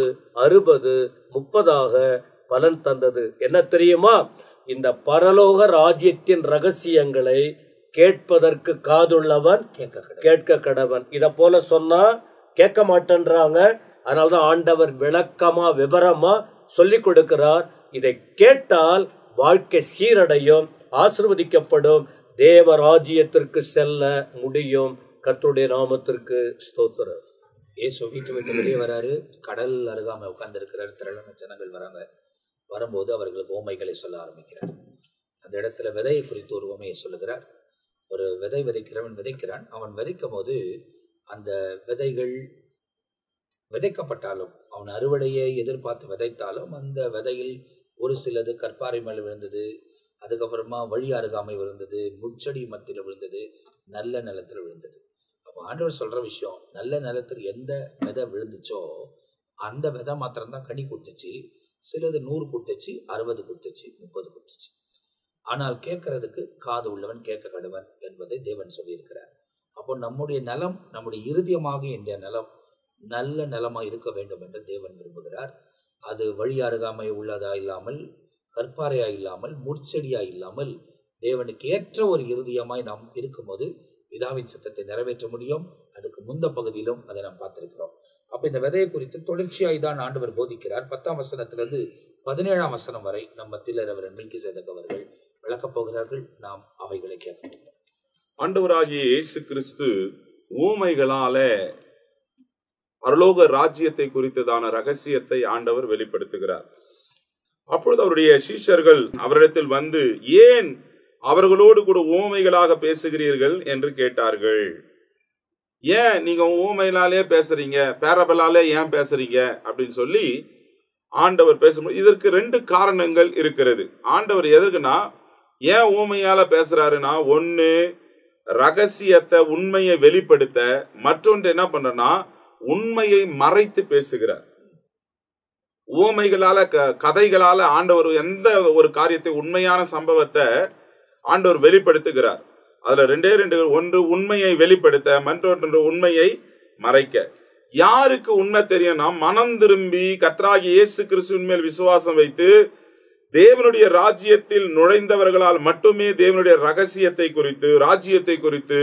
60, 30ஆக பலன் தந்தது. என்ன தெரியுமா? இந்த பரலோக ராஜ்யத்தின் ரகசியங்களை கேட்பதற்கு காதுள்ளவன் கேட்க கடவன். இத போல சொன்னா கேட்க மாட்டேன்றாங்க. அதனால்தான் ஆண்டவர் விளக்கமா விவரமா சொல்லி கொடுக்கிறார். இதை கேட்டால் வாழ்க்கை சீரடையும், ஆசீர்வதிக்கப்படும், தேவ ராஜ்யத்திற்கு செல்ல முடியும். கர்த்தருடைய நாமத்திற்கு ஸ்தோத்திரம். இயேசு வீட்டு விட்டு வெளியே வராரு. கடல் அருகாமை உட்கார்ந்து இருக்கிறார். திரளான ஜனங்கள் வராங்க. வரும்போது அவர்களுக்கு உவமைகளை சொல்ல ஆரம்பிக்கிறார். அந்த இடத்துல விதையை குறித்து ஒரு உவமையை சொல்லுகிறார். ஒரு விதை விதைக்கிறவன் விதைக்கிறான். அவன் விதைக்கும் போது அந்த விதைகள் விதைக்கப்பட்டாலும், அவன் அறுவடையை எதிர்பார்த்து விதைத்தாலும், அந்த விதையில் ஒரு சிலது கற்பாறை மேல் விழுந்தது, அதுக்கப்புறமா வழி அருகாமை விழுந்தது, முச்செடி மத்தியில் விழுந்தது, நல்ல நிலத்தில் விழுந்தது. அப்போ ஆண்டவர் சொல்ற விஷயம், நல்ல நிலத்தில் எந்த விதை விழுந்துச்சோ அந்த விதை மாத்திரம்தான் கனி கொடுத்துச்சு. சிலது 100 கொடுத்துச்சு, 60 கொடுத்துச்சு, 30 கொடுத்துச்சு. ஆனால் கேட்கறதுக்கு காது உள்ளவன் கேட்க கடவன் என்பதை தேவன் சொல்லியிருக்கிறார். அப்போ நம்முடைய நிலம், நம்முடைய இருதயமாக இந்த நிலம் நல்ல நிலமாக இருக்க வேண்டும் என்று தேவன் விரும்புகிறார். அது வழி அருகாமை உள்ளதா இல்லாமல், கற்பாறையா இல்லாமல், முற்செடியா இல்லாமல், தேவனுக்கு ஏற்ற ஒரு இருதயமாய் நாம் இருக்கும்போது பிதாவின் சித்தத்தை நிறைவேற்ற முடியும். அதுக்கு முந்த பகுதியிலும் அதை நாம் பார்த்திருக்கிறோம். அப்ப இந்த விதையை குறித்து தொடர்ச்சியாய் தான் ஆண்டவர் போதிக்கிறார். 10ஆம் வசனத்திலிருந்து 17ஆம் வசனம் வரை நம்ம தில்லரவர் மெல்கிசேதேக் அவர்கள் விளக்கப் போகிறார்கள். நாம் அவைகளை கேட்க வேண்டும். ஆண்டவராகிய இயேசு கிறிஸ்து ஊமைகளாலே பரலோக ராஜ்யத்தை குறித்ததான ரகசியத்தை ஆண்டவர் வெளிப்படுத்துகிறார். அப்பொழுது அவருடைய சீஷர்கள் அவரிடத்தில் வந்து, ஏன் அவர்களோடு கூட ஊமைகளாக பேசுகிறீர்கள் என்று கேட்டார்கள். ஏன் நீங்க ஊமைகளாலே பேசுறீங்க, பேரபலாலே ஏன் பேசுறீங்க அப்படின்னு சொல்லி ஆண்டவர் பேசும்போது இதற்கு 2 காரணங்கள் இருக்கிறது. ஆண்டவர் எதற்குனா, ஏன் ஊமையால பேசுறாருன்னா, ஒண்ணு ரகசியத்தை உண்மையை வெளிப்படுத்த, மற்றொன்று என்ன பண்றனா உண்மையை மறைத்து பேசுகிறார். ஊமைகளால கதைகளால ஆண்டவர் எந்த ஒரு காரியத்தை உண்மையான சம்பவத்தை ஆண்டவர் வெளிப்படுத்துகிறார். அதுல ரெண்டே ரெண்டு, ஒன்று உண்மையை வெளிப்படுத்த, மற்றொன்று உண்மையை மறைக்க. யாருக்கு உண்மை தெரியும்னா, மனம் திரும்பி கர்த்தராகிய இயேசு கிறிஸ்துவின் மேல் விசுவாசம் வைத்து தேவனுடைய ராஜ்யத்தில் நுழைந்தவர்களால் மட்டுமே தேவனுடைய ரகசியத்தை குறித்து, ராஜ்யத்தை குறித்து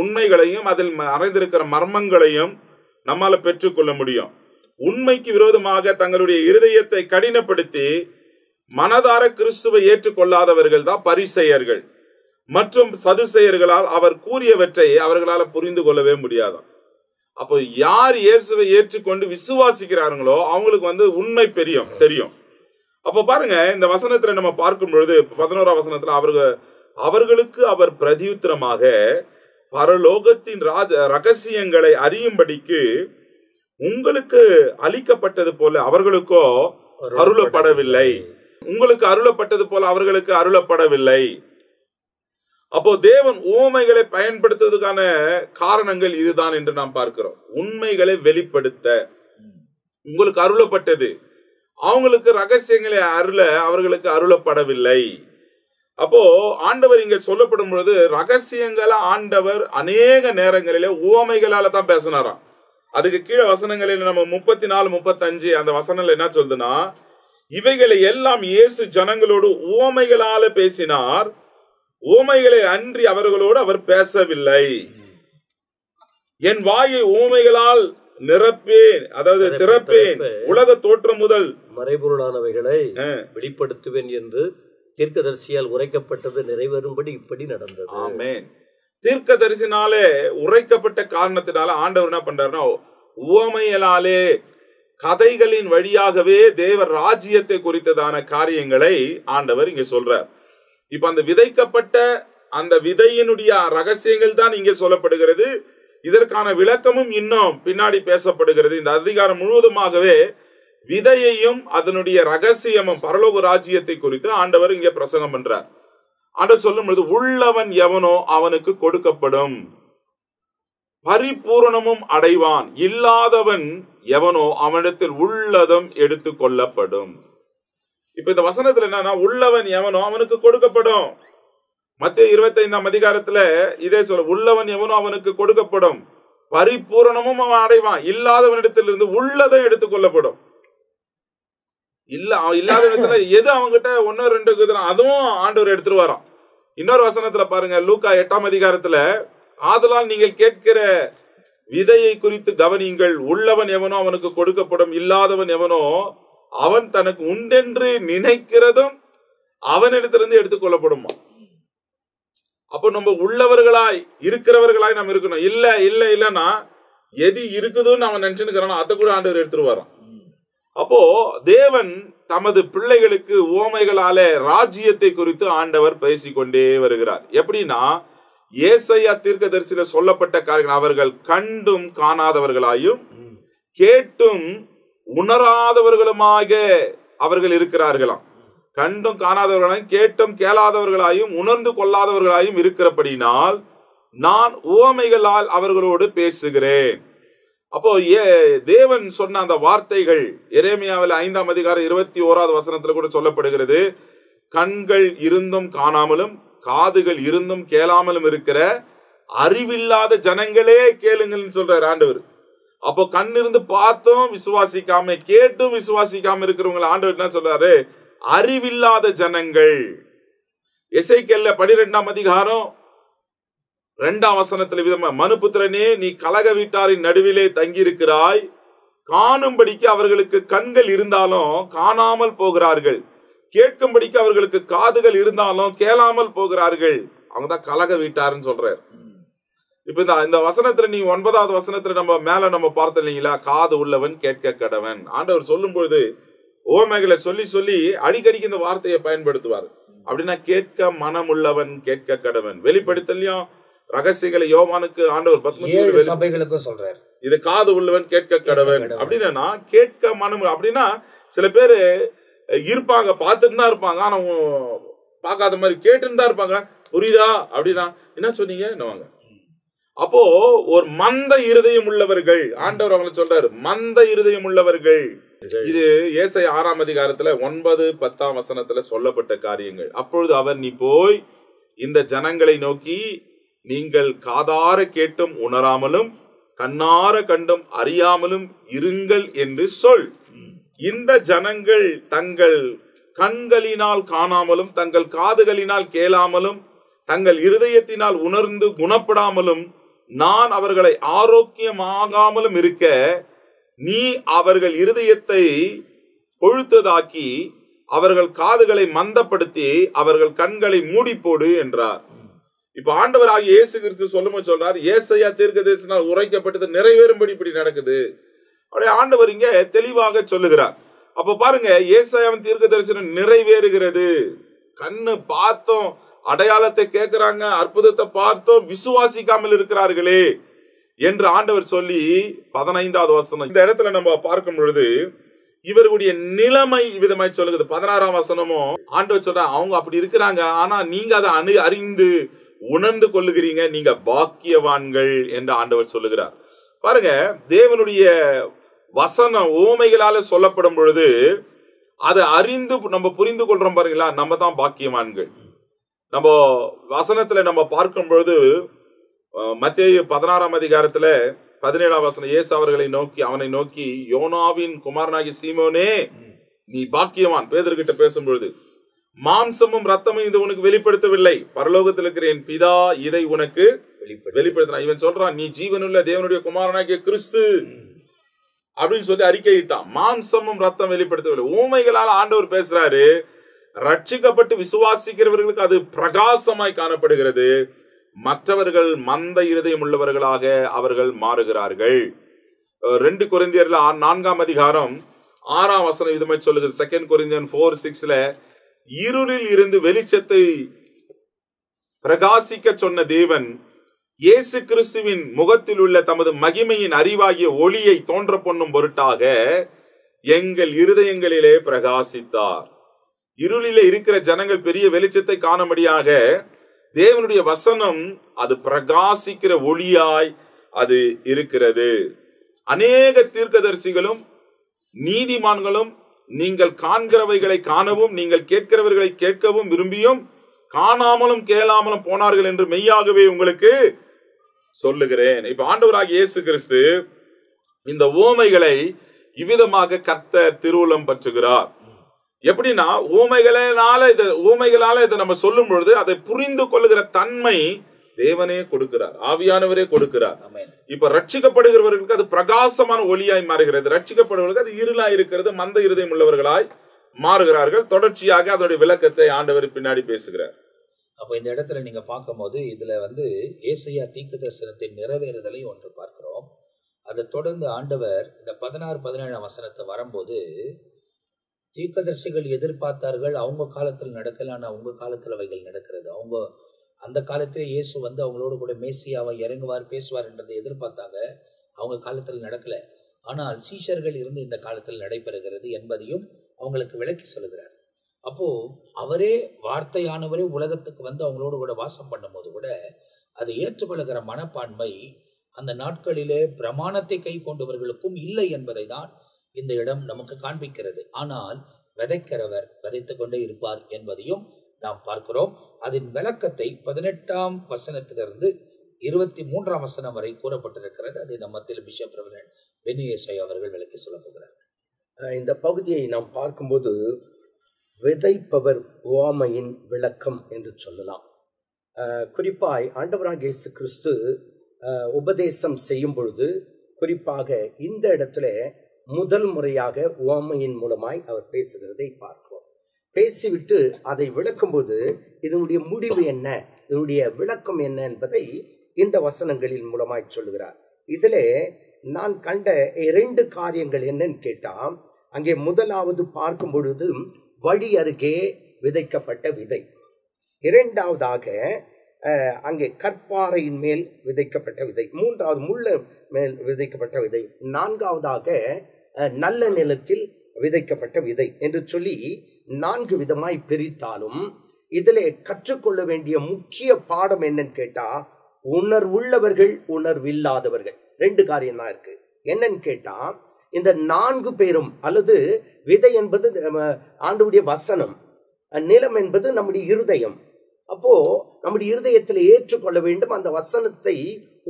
உண்மைகளையும் அதில் மறைந்திருக்கிற மர்மங்களையும் நம்மால பெற்றுக்கொள்ள முடியும். உண்மைக்கு விரோதமாக தங்களுடைய இருதயத்தை கடினப்படுத்தி மனதார கிறிஸ்துவை ஏற்றுக்கொள்ளாதவர்கள் தான் பரிசேயர்கள் மற்றும் சதுசேயர்களால் அவர் கூறியவற்றை அவர்களால் புரிந்து கொள்ளவே முடியாது. அப்போ யார் இயேசுவை ஏற்றுக்கொண்டு விசுவாசிக்கிறார்களோ அவங்களுக்கு உண்மை தெரியும். அப்ப பாருங்க, இந்த வசனத்துல நம்ம பார்க்கும் பொழுது 11ஆம் வசனத்துல அவர்களுக்கு அவர் பிரதியுத்தரமாக பரலோகத்தின் ரகசியங்களை அறியும்படிக்கு உங்களுக்கு அளிக்கப்பட்டது போல அவர்களுக்கோ அருளப்படவில்லை, உங்களுக்கு அருளப்பட்டது போல அவர்களுக்கு அருளப்படவில்லை. அப்போ தேவன் உவமைகளை பயன்படுத்துவதற்கான காரணங்கள் இதுதான் என்று நாம் பார்க்கிறோம். உண்மைகளை வெளிப்படுத்த உங்களுக்கு அருளப்பட்டது, அவங்களுக்கு ரகசியங்களை அவர்களுக்கு அருளப்படவில்லை. அப்போ ஆண்டவர் இங்க சொல்லப்படும் பொழுது ரகசியங்களை ஆண்டவர் அநேக நேரங்களிலே உவமைகளால தான் பேசினாராம். அதுக்கு கீழே வசனங்களில் நம்ம 34, 35 அந்த வசனங்கள் என்ன சொல்லுதுன்னா, இவைகளை எல்லாம் இயேசு ஜனங்களோடு உவமைகளால பேசினார், உவமைகளை அன்றி அவர்களோடு அவர் பேசவில்லை. என் வாயை உவமைகளால் நிரப்பேன், அதாவது திறப்பேன், உலக தோற்றம் முதல் மறைபொருளானவைகளை வெளிப்படுத்துவேன் என்று தீர்க்கதரிசியால் உரைக்கப்பட்டது நிறைவேறும்படி இப்படி நடந்தது. ஆமென். தீர்க்கதரிசினாலே உரைக்கப்பட்ட காரணத்தினால ஆண்டவர் என்ன பண்றாருன்னா, உவமைகளாலே கதைகளின் வழியாகவே தேவ ராஜ்யத்தை குறித்ததான காரியங்களை ஆண்டவர் இங்க சொல்றார். இப்ப அந்த விதைக்கப்பட்ட அந்த விதையினுடைய ரகசியங்கள் தான் இங்கே சொல்லப்படுகிறது. இதற்கான விளக்கமும் இன்னும் பின்னாடி பேசப்படுகிறது. இந்த அதிகாரம் முழுவதுமாகவே விதையையும் அதனுடைய ரகசியமும் பரலோக ராஜ்யத்தை குறித்து ஆண்டவர் இங்கே பிரசங்கம் பண்றார். ஆண்டவர் சொல்லும் பொழுது, உள்ளவன் எவனோ அவனுக்கு கொடுக்கப்படும், பரிபூரணமும் அடைவான், இல்லாதவன் எவனோ அவனிடத்தில் உள்ளதும் எடுத்து கொள்ளப்படும். இப்ப இந்த வசனத்துல என்னன்னா, உள்ளவன் எவனோ அவனுக்கு கொடுக்கப்படும். மத்தேயு 25ஆம் அதிகாரத்துல இதே சொல்ல, உள்ளவன் எவனோ அவனுக்கு கொடுக்கப்படும், பரிபூரணமும் அவன் அடைவான், இல்லாதவனிடத்தில் இருந்து உள்ளதும் எடுத்துக் கொள்ளப்படும். இல்லாத இடத்துல எது அவங்கிட்ட 1 2 அதுவும் ஆண்டவர் எடுத்துட்டு வரோம். இன்னொரு வசனத்துல பாருங்க, லூக்கா 8ஆம் அதிகாரத்துல, ஆதலால் நீங்கள் கேட்கிற விதையை குறித்து கவனியுங்கள், உள்ளவன் எவனோ அவனுக்கு கொடுக்கப்படும், இல்லாதவன் எவனோ அவன் தனக்கு உண்டென்று நினைக்கிறதும் அவனிடத்திலிருந்து எடுத்துக் கொள்ளப்படுமா. அப்போ நம்ம உள்ளவர்களாய் இருக்கிறவர்களாய் நம்ம இருக்கணும். இல்லைன்னா எது இருக்குதுன்னு அவன் நினைச்சுக்கிறானோ அதை கூட ஆண்டவர் எடுத்துட்டு வரோம். அப்போ தேவன் தமது பிள்ளைகளுக்கு உவமைகளாலே ராஜ்யத்தை குறித்து ஆண்டவர் பேசிக்கொண்டே வருகிறார். எப்படின்னா, ஏசாயா தீர்க்கதரிசியில சொல்லப்பட்ட காரியங்கள் அவர்கள் கண்டும் காணாதவர்களாயும் கேட்டும் உணராதவர்களுமாக அவர்கள் இருக்கிறார்களாம். கண்டும் காணாதவர்களாயும் கேட்டும் கேளாதவர்களாயும் உணர்ந்து கொள்ளாதவர்களாயும் இருக்கிறபடினால் நான் உவமைகளால் அவர்களோடு பேசுகிறேன். அப்போ தேவன் சொன்ன அந்த வார்த்தைகள் எரேமியாவில் 5ஆம் அதிகாரம் 21ஆவது வசனத்துல கூட சொல்லப்படுகிறது. கண்கள் இருந்தும் காணாமலும் காதுகள் இருந்தும் கேளாமலும் இருக்கிற அறிவில்லாத ஜனங்களே கேளுங்கள் சொல்றார் ஆண்டவர். அப்போ கண் இருந்து பார்த்தும் விசுவாசிக்காம கேட்டும் விசுவாசிக்காம இருக்கிறவங்க ஆண்டவர் என்ன சொல்றாரு, அறிவில்லாத ஜனங்கள். எசேக்கியேல் 12ஆம் அதிகாரம் 2ஆம் வசனத்துல விதமா, மனுபுத்திரனே நீ கலக வீட்டாரின் நடுவிலே தங்கியிருக்கிறாய், காணும்படிக்கு அவர்களுக்கு கண்கள் இருந்தாலும் காணாமல் போகிறார்கள், கேட்கும்படிக்கு அவர்களுக்கு காதுகள் இருந்தாலும் கேளாமல் போகிறார்கள். அவங்கதான் கலக வீட்டாருன்னு சொல்றாரு. இப்ப இந்த வசனத்துல நீ 9ஆவது வசனத்துல நம்ம பார்த்தோம் இல்லைங்களா, காது உள்ளவன் கேட்க கடவன். ஆண்டவர் சொல்லும் பொழுது ஓமைகளை சொல்லி சொல்லி அடிக்கடிக்கு இந்த வார்த்தையை பயன்படுத்துவார். அப்படின்னா கேட்க மனம் உள்ளவன் கேட்க கடவன். வெளிப்படுத்தலையும் ரகசியங்களை யோவானுக்கு ஆண்டவர் 17 சபைகளுக்கும் சொல்றாரு, இது காது உள்ளவன் கேட்க கடவன். அப்படின்னா கேட்க மனம். அப்படின்னா சில பேரு இருப்பாங்க, பார்த்துட்டு தான் இருப்பாங்க, ஆனா பார்க்காத மாதிரி கேட்டுன்னு தான் இருப்பாங்க. புரியுதா அப்படின்னா என்ன சொன்னீங்க என்னவாங்க. அப்போ ஒரு மந்த இருதயம் உள்ளவர்கள், ஆண்டவர் அவங்களை சொல்றாரு, மந்த இருதயம் உள்ளவர்கள். இது ஏசாயா 6ஆம் அதிகாரத்துல 9-10 வசனத்துல சொல்லப்பட்ட காரியங்கள். அப்பொழுது அவர், நீ போய் இந்த ஜனங்களை நோக்கி, நீங்கள் காதார கேட்டும் உணராமலும் கண்ணார கண்டும் அறியாமலும் இருங்கள் என்று சொல். இந்த ஜனங்கள் தங்கள் கண்களினால் காணாமலும் தங்கள் காதுகளினால் கேளாமலும் தங்கள் இருதயத்தினால் உணர்ந்து குணப்படாமலும் நான் அவர்களை ஆரோக்கியமாகாமலும் இருக்க நீ அவர்கள் இருதயத்தை கொழுத்ததாக்கி அவர்கள் காதுகளை மந்தப்படுத்தி அவர்கள் கண்களை மூடி போடு என்றார். இப்ப ஆண்டவராகிய இயேசு கிறிஸ்து சொல்றார், ஏசாயா தீர்க்கதரிசியினால் உரைக்கப்பட்டது நிறைவேறும்படி இப்படி நடக்குது. அப்படியே ஆண்டவர் இங்க தெளிவாக சொல்லுகிறார். அப்ப பாருங்க, ஏசாயாவின் தீர்க்கதரிசனம் நிறைவேறுகிறது. கண்ணு பார்த்தோம், அடையாளத்தை கேட்கிறாங்க, அற்புதத்தை பார்த்தோம், விசுவாசிக்காமல் இருக்கிறார்களே என்று ஆண்டவர் சொல்லி 15வது வசனம் இந்த இடத்துல நம்ம பார்க்கும் பொழுது இவர்களுடைய நிலைமை விதமாய் சொல்லுகிறது. 16ஆம் வசனமும் ஆண்டவர் சொல்ற, அவங்க அப்படி இருக்கிறாங்க, ஆனா நீங்க அதை அறிந்து உணர்ந்து கொள்ளுகிறீங்க, நீங்க பாக்கியவான்கள் என்று ஆண்டவர் சொல்லுகிறார். பாருங்க, தேவனுடைய வசனம் உவமைகளால சொல்லப்படும் பொழுது அதை அறிந்து நம்ம புரிந்து கொள்றோம் பாருங்களா, நம்ம தான் பாக்கியவான்கள். நம்ம வசனத்துல நம்ம பார்க்கும் பொழுது மத்தேயு 16ஆம் அதிகாரத்துல 17ஆம் வசனம், இயேசு அவனை நோக்கி யோனாவின் குமாரனாகிய சீமோனே நீ பாக்கியவான். பேதுருகிட்ட பேசும்பொழுது, மாம்சமும் ரத்தமும் இது உனக்கு வெளிப்படுத்தவில்லை, பரலோகத்தில் இருக்கிற என் பிதா இதை உனக்கு வெளிப்படுத்தினான். இவன் சொல்றான், நீ ஜீவனுள்ள தேவனுடைய குமாரனாகிய கிறிஸ்து அப்படின்னு சொல்லி அறிக்கையிட்டான். மாம்சமும் ரத்தம் வெளிப்படுத்தவில்லை. ஊமைகளால் ஆண்டவர் பேசுறாரு. ரட்சிக்கப்பட்டு விசுவாசிக்கிறவர்களுக்கு அது பிரகாசமாய் காணப்படுகிறது. மற்றவர்கள் மந்த இருதயம் உள்ளவர்களாக அவர்கள் மாறுகிறார்கள். 2 கொரிந்தியர்ல 4ஆம் அதிகாரம் 6ஆம் வசனம் இதுமாய் சொல்லுகிறது. 2 கொரிந்தியன் 4:6ல இருளில் இருந்து வெளிச்சத்தை பிரகாசிக்க சொன்ன தேவன் இயேசு கிறிஸ்துவின் முகத்தில் உள்ள தமது மகிமையின் அறிவாகிய ஒளியை தோன்ற பண்ணும் பொருட்டாக எங்கள் இருதயங்களிலே பிரகாசித்தார். இருளிலே இருக்கிற ஜனங்கள் பெரிய வெளிச்சத்தை காணும்படியாக தேவனுடைய வசனம் அது பிரகாசிக்கிற ஒளியாய் அது இருக்கிறது. அநேக தீர்க்கதரிசிகளும் நீதிமான்களும் நீங்கள் காண்கிறவைகளை காணவும் நீங்கள் கேட்கிறவர்களை கேட்கவும் விரும்பியும் காணாமலும் கேளாமலும் போனார்கள் என்று மெய்யாகவே உங்களுக்கு சொல்லுகிறேன். இப்ப ஆண்டவராகிய இயேசு கிறிஸ்து இந்த உவமைகளை இவ்விதமாக கர்த்தர் திருவுளம் பற்றுகிறார். எப்படின்னா, ஊமைகளால இதை நம்ம சொல்லும் பொழுது அதை புரிந்து கொள்ளுகிற தன்மை தேவனே கொடுக்கிறார், ஆவியானவரே கொடுக்கிறார். இப்ப ரட்சிக்கப்படுகிறவர்களுக்கு அது பிரகாசமான ஒளியாய் மாறுகிறது, ரட்சிக்கப்படுவர்களுக்கு அது இருளாய் இருக்கிறது, மந்த இருதயம் உள்ளவர்களாய் மாறுகிறார்கள். தொடர்ச்சியாக அதனுடைய விளக்கத்தை ஆண்டவர் பின்னாடி பேசுகிறார். அப்ப இந்த இடத்துல நீங்க பார்க்கும் போது இதுல ஏசாயா தீர்க்க தரிசனத்தின் நிறைவேறுதலை ஒன்று பார்க்கிறோம். அதை தொடர்ந்து ஆண்டவர் இந்த 16-17 வசனத்தை வரும்போது, தீர்க்கதரிசிகள் எதிர்பார்த்தார்கள் அவங்க காலத்தில் நடக்கல, ஆனா அவங்க காலத்தில் அவைகள் நடக்கிறது. அவங்க அந்த காலத்திலே இயேசு அவங்களோடு கூட மேசியாவை இறங்குவார் பேசுவார் என்றதை எதிர்பார்த்தாங்க, அவங்க காலத்தில் நடக்கல. ஆனால் சீஷர்கள் இருந்து இந்த காலத்தில் நடைபெறுகிறது என்பதையும் அவங்களுக்கு விளக்கி சொல்லுகிறார். அப்போ அவரே வார்த்தையானவரே உலகத்துக்கு அவங்களோடு கூட வாசம் பண்ணும்போது கூட அதை ஏற்றுக்கொள்ளுகிற மனப்பான்மை அந்த நாட்களிலே பிரமாணத்தை கை கொண்டவர்களுக்கும் இல்லை என்பதை தான் இந்த இடம் நமக்கு காண்பிக்கிறது. ஆனால் விதைக்கிறவர் விதைத்துக் கொண்டே இருப்பார் என்பதையும் நாம் பார்க்கிறோம். அதன் விளக்கத்தை 18ஆம் வசனத்திலிருந்து 23ஆம் வசனம் வரை கூறப்பட்டிருக்கிறது. அதை நம்மத்தில் பிஷப் ரெவரண்ட் பெனி ஏசாயா அவர்கள் விளக்கி சொல்ல போகிறார்கள். இந்த பகுதியை நாம் பார்க்கும்போது விதைப்பவர் உவமையின் விளக்கம் என்று சொல்லலாம். குறிப்பாய் ஆண்டவராகிய இயேசு கிறிஸ்து உபதேசம் செய்யும் பொழுது குறிப்பாக இந்த இடத்துல முதல் முறையாக உவமையின் மூலமாய் அவர் பேசுகிறதை பார்க்கிறோம். பேசிவிட்டு அதை விளக்கும்போது இதனுடைய முடிவு என்ன, இதனுடைய விளக்கம் என்ன என்பதை இந்த வசனங்களின் மூலமாய் சொல்லுகிறார். இதில் நான் கண்ட 2 காரியங்கள் என்னன்னு கேட்டா, அங்கே முதலாவது பார்க்கும் பொழுது வழி அருகே விதைக்கப்பட்ட விதை, இரண்டாவதாக அங்கே கற்பாறையின் மேல் விதைக்கப்பட்ட விதை, மூன்றாவது முள்ள மேல் விதைக்கப்பட்ட விதை, நான்காவதாக நல்ல நிலத்தில் விதைக்கப்பட்ட விதை என்று சொல்லி 4 விதமாய் பிரித்தாலும் இதுல கற்றுக்கொள்ள வேண்டிய முக்கிய பாடம் என்னன்னு கேட்டா, உணர்வுள்ளவர்கள், உணர்வில்லாதவர்கள், ரெண்டு காரியம் தான் இருக்கு. என்னன்னு கேட்டா, இந்த 4 பேரும், அல்லது விதை என்பது ஆண்டவருடைய வசனம், நிலம் என்பது நம்முடைய இருதயம். அப்போ நம்முடைய இருதயத்தில் ஏற்றுக்கொள்ள வேண்டும், அந்த வசனத்தை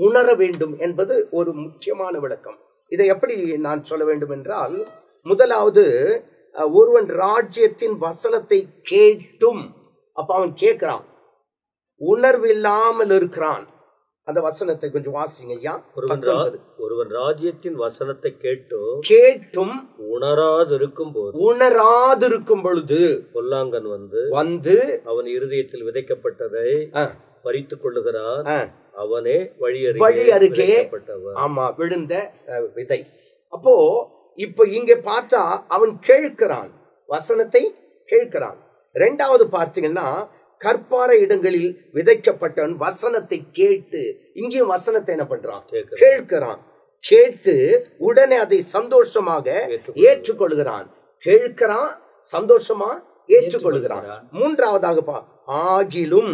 உணர வேண்டும் என்பது ஒரு முக்கியமான விளக்கம். இதை எப்படி நான் சொல்ல வேண்டும் என்றால், முதலாவது, ஒருவன் ராஜ்யத்தின் வசனத்தை கேட்டும், அப்ப அவன் கேட்கிறான், உணர்வு இல்லாமல் இருக்கிறான். அந்த வசனத்தை கொஞ்சம் வாசிங்க ஐயா. ஒருவன் ராஜ்யத்தின் வசனத்தை கேட்டும் உணராதிருக்கும் பொழுது பொல்லாங்கன் வந்து அவன் இருதயத்தில் விதைக்கப்பட்டதை பறித்துக் கொள்ளுகிறான். அவனே வழி அருகே ஆமா விழுந்த விதை. அப்போ இப்ப இங்க பார்த்தா அவன் கேட்கிறான், வசனத்தை கேட்கிறான். ரெண்டாவது பார்த்தீங்கன்னா, கற்பாறை இடங்களில் விதைக்கப்பட்டவன் வசனத்தை கேட்டு, இங்கேயும் வசனத்தை என்ன பண்றான், கேட்கிறான். கேட்டு உடனே அதை சந்தோஷமாக ஏற்றுக்கொள்கிறான். கேட்கிறான், சந்தோஷமா ஏற்றுக்கொள்கிறான். மூன்றாவதாக, ஆகிலும்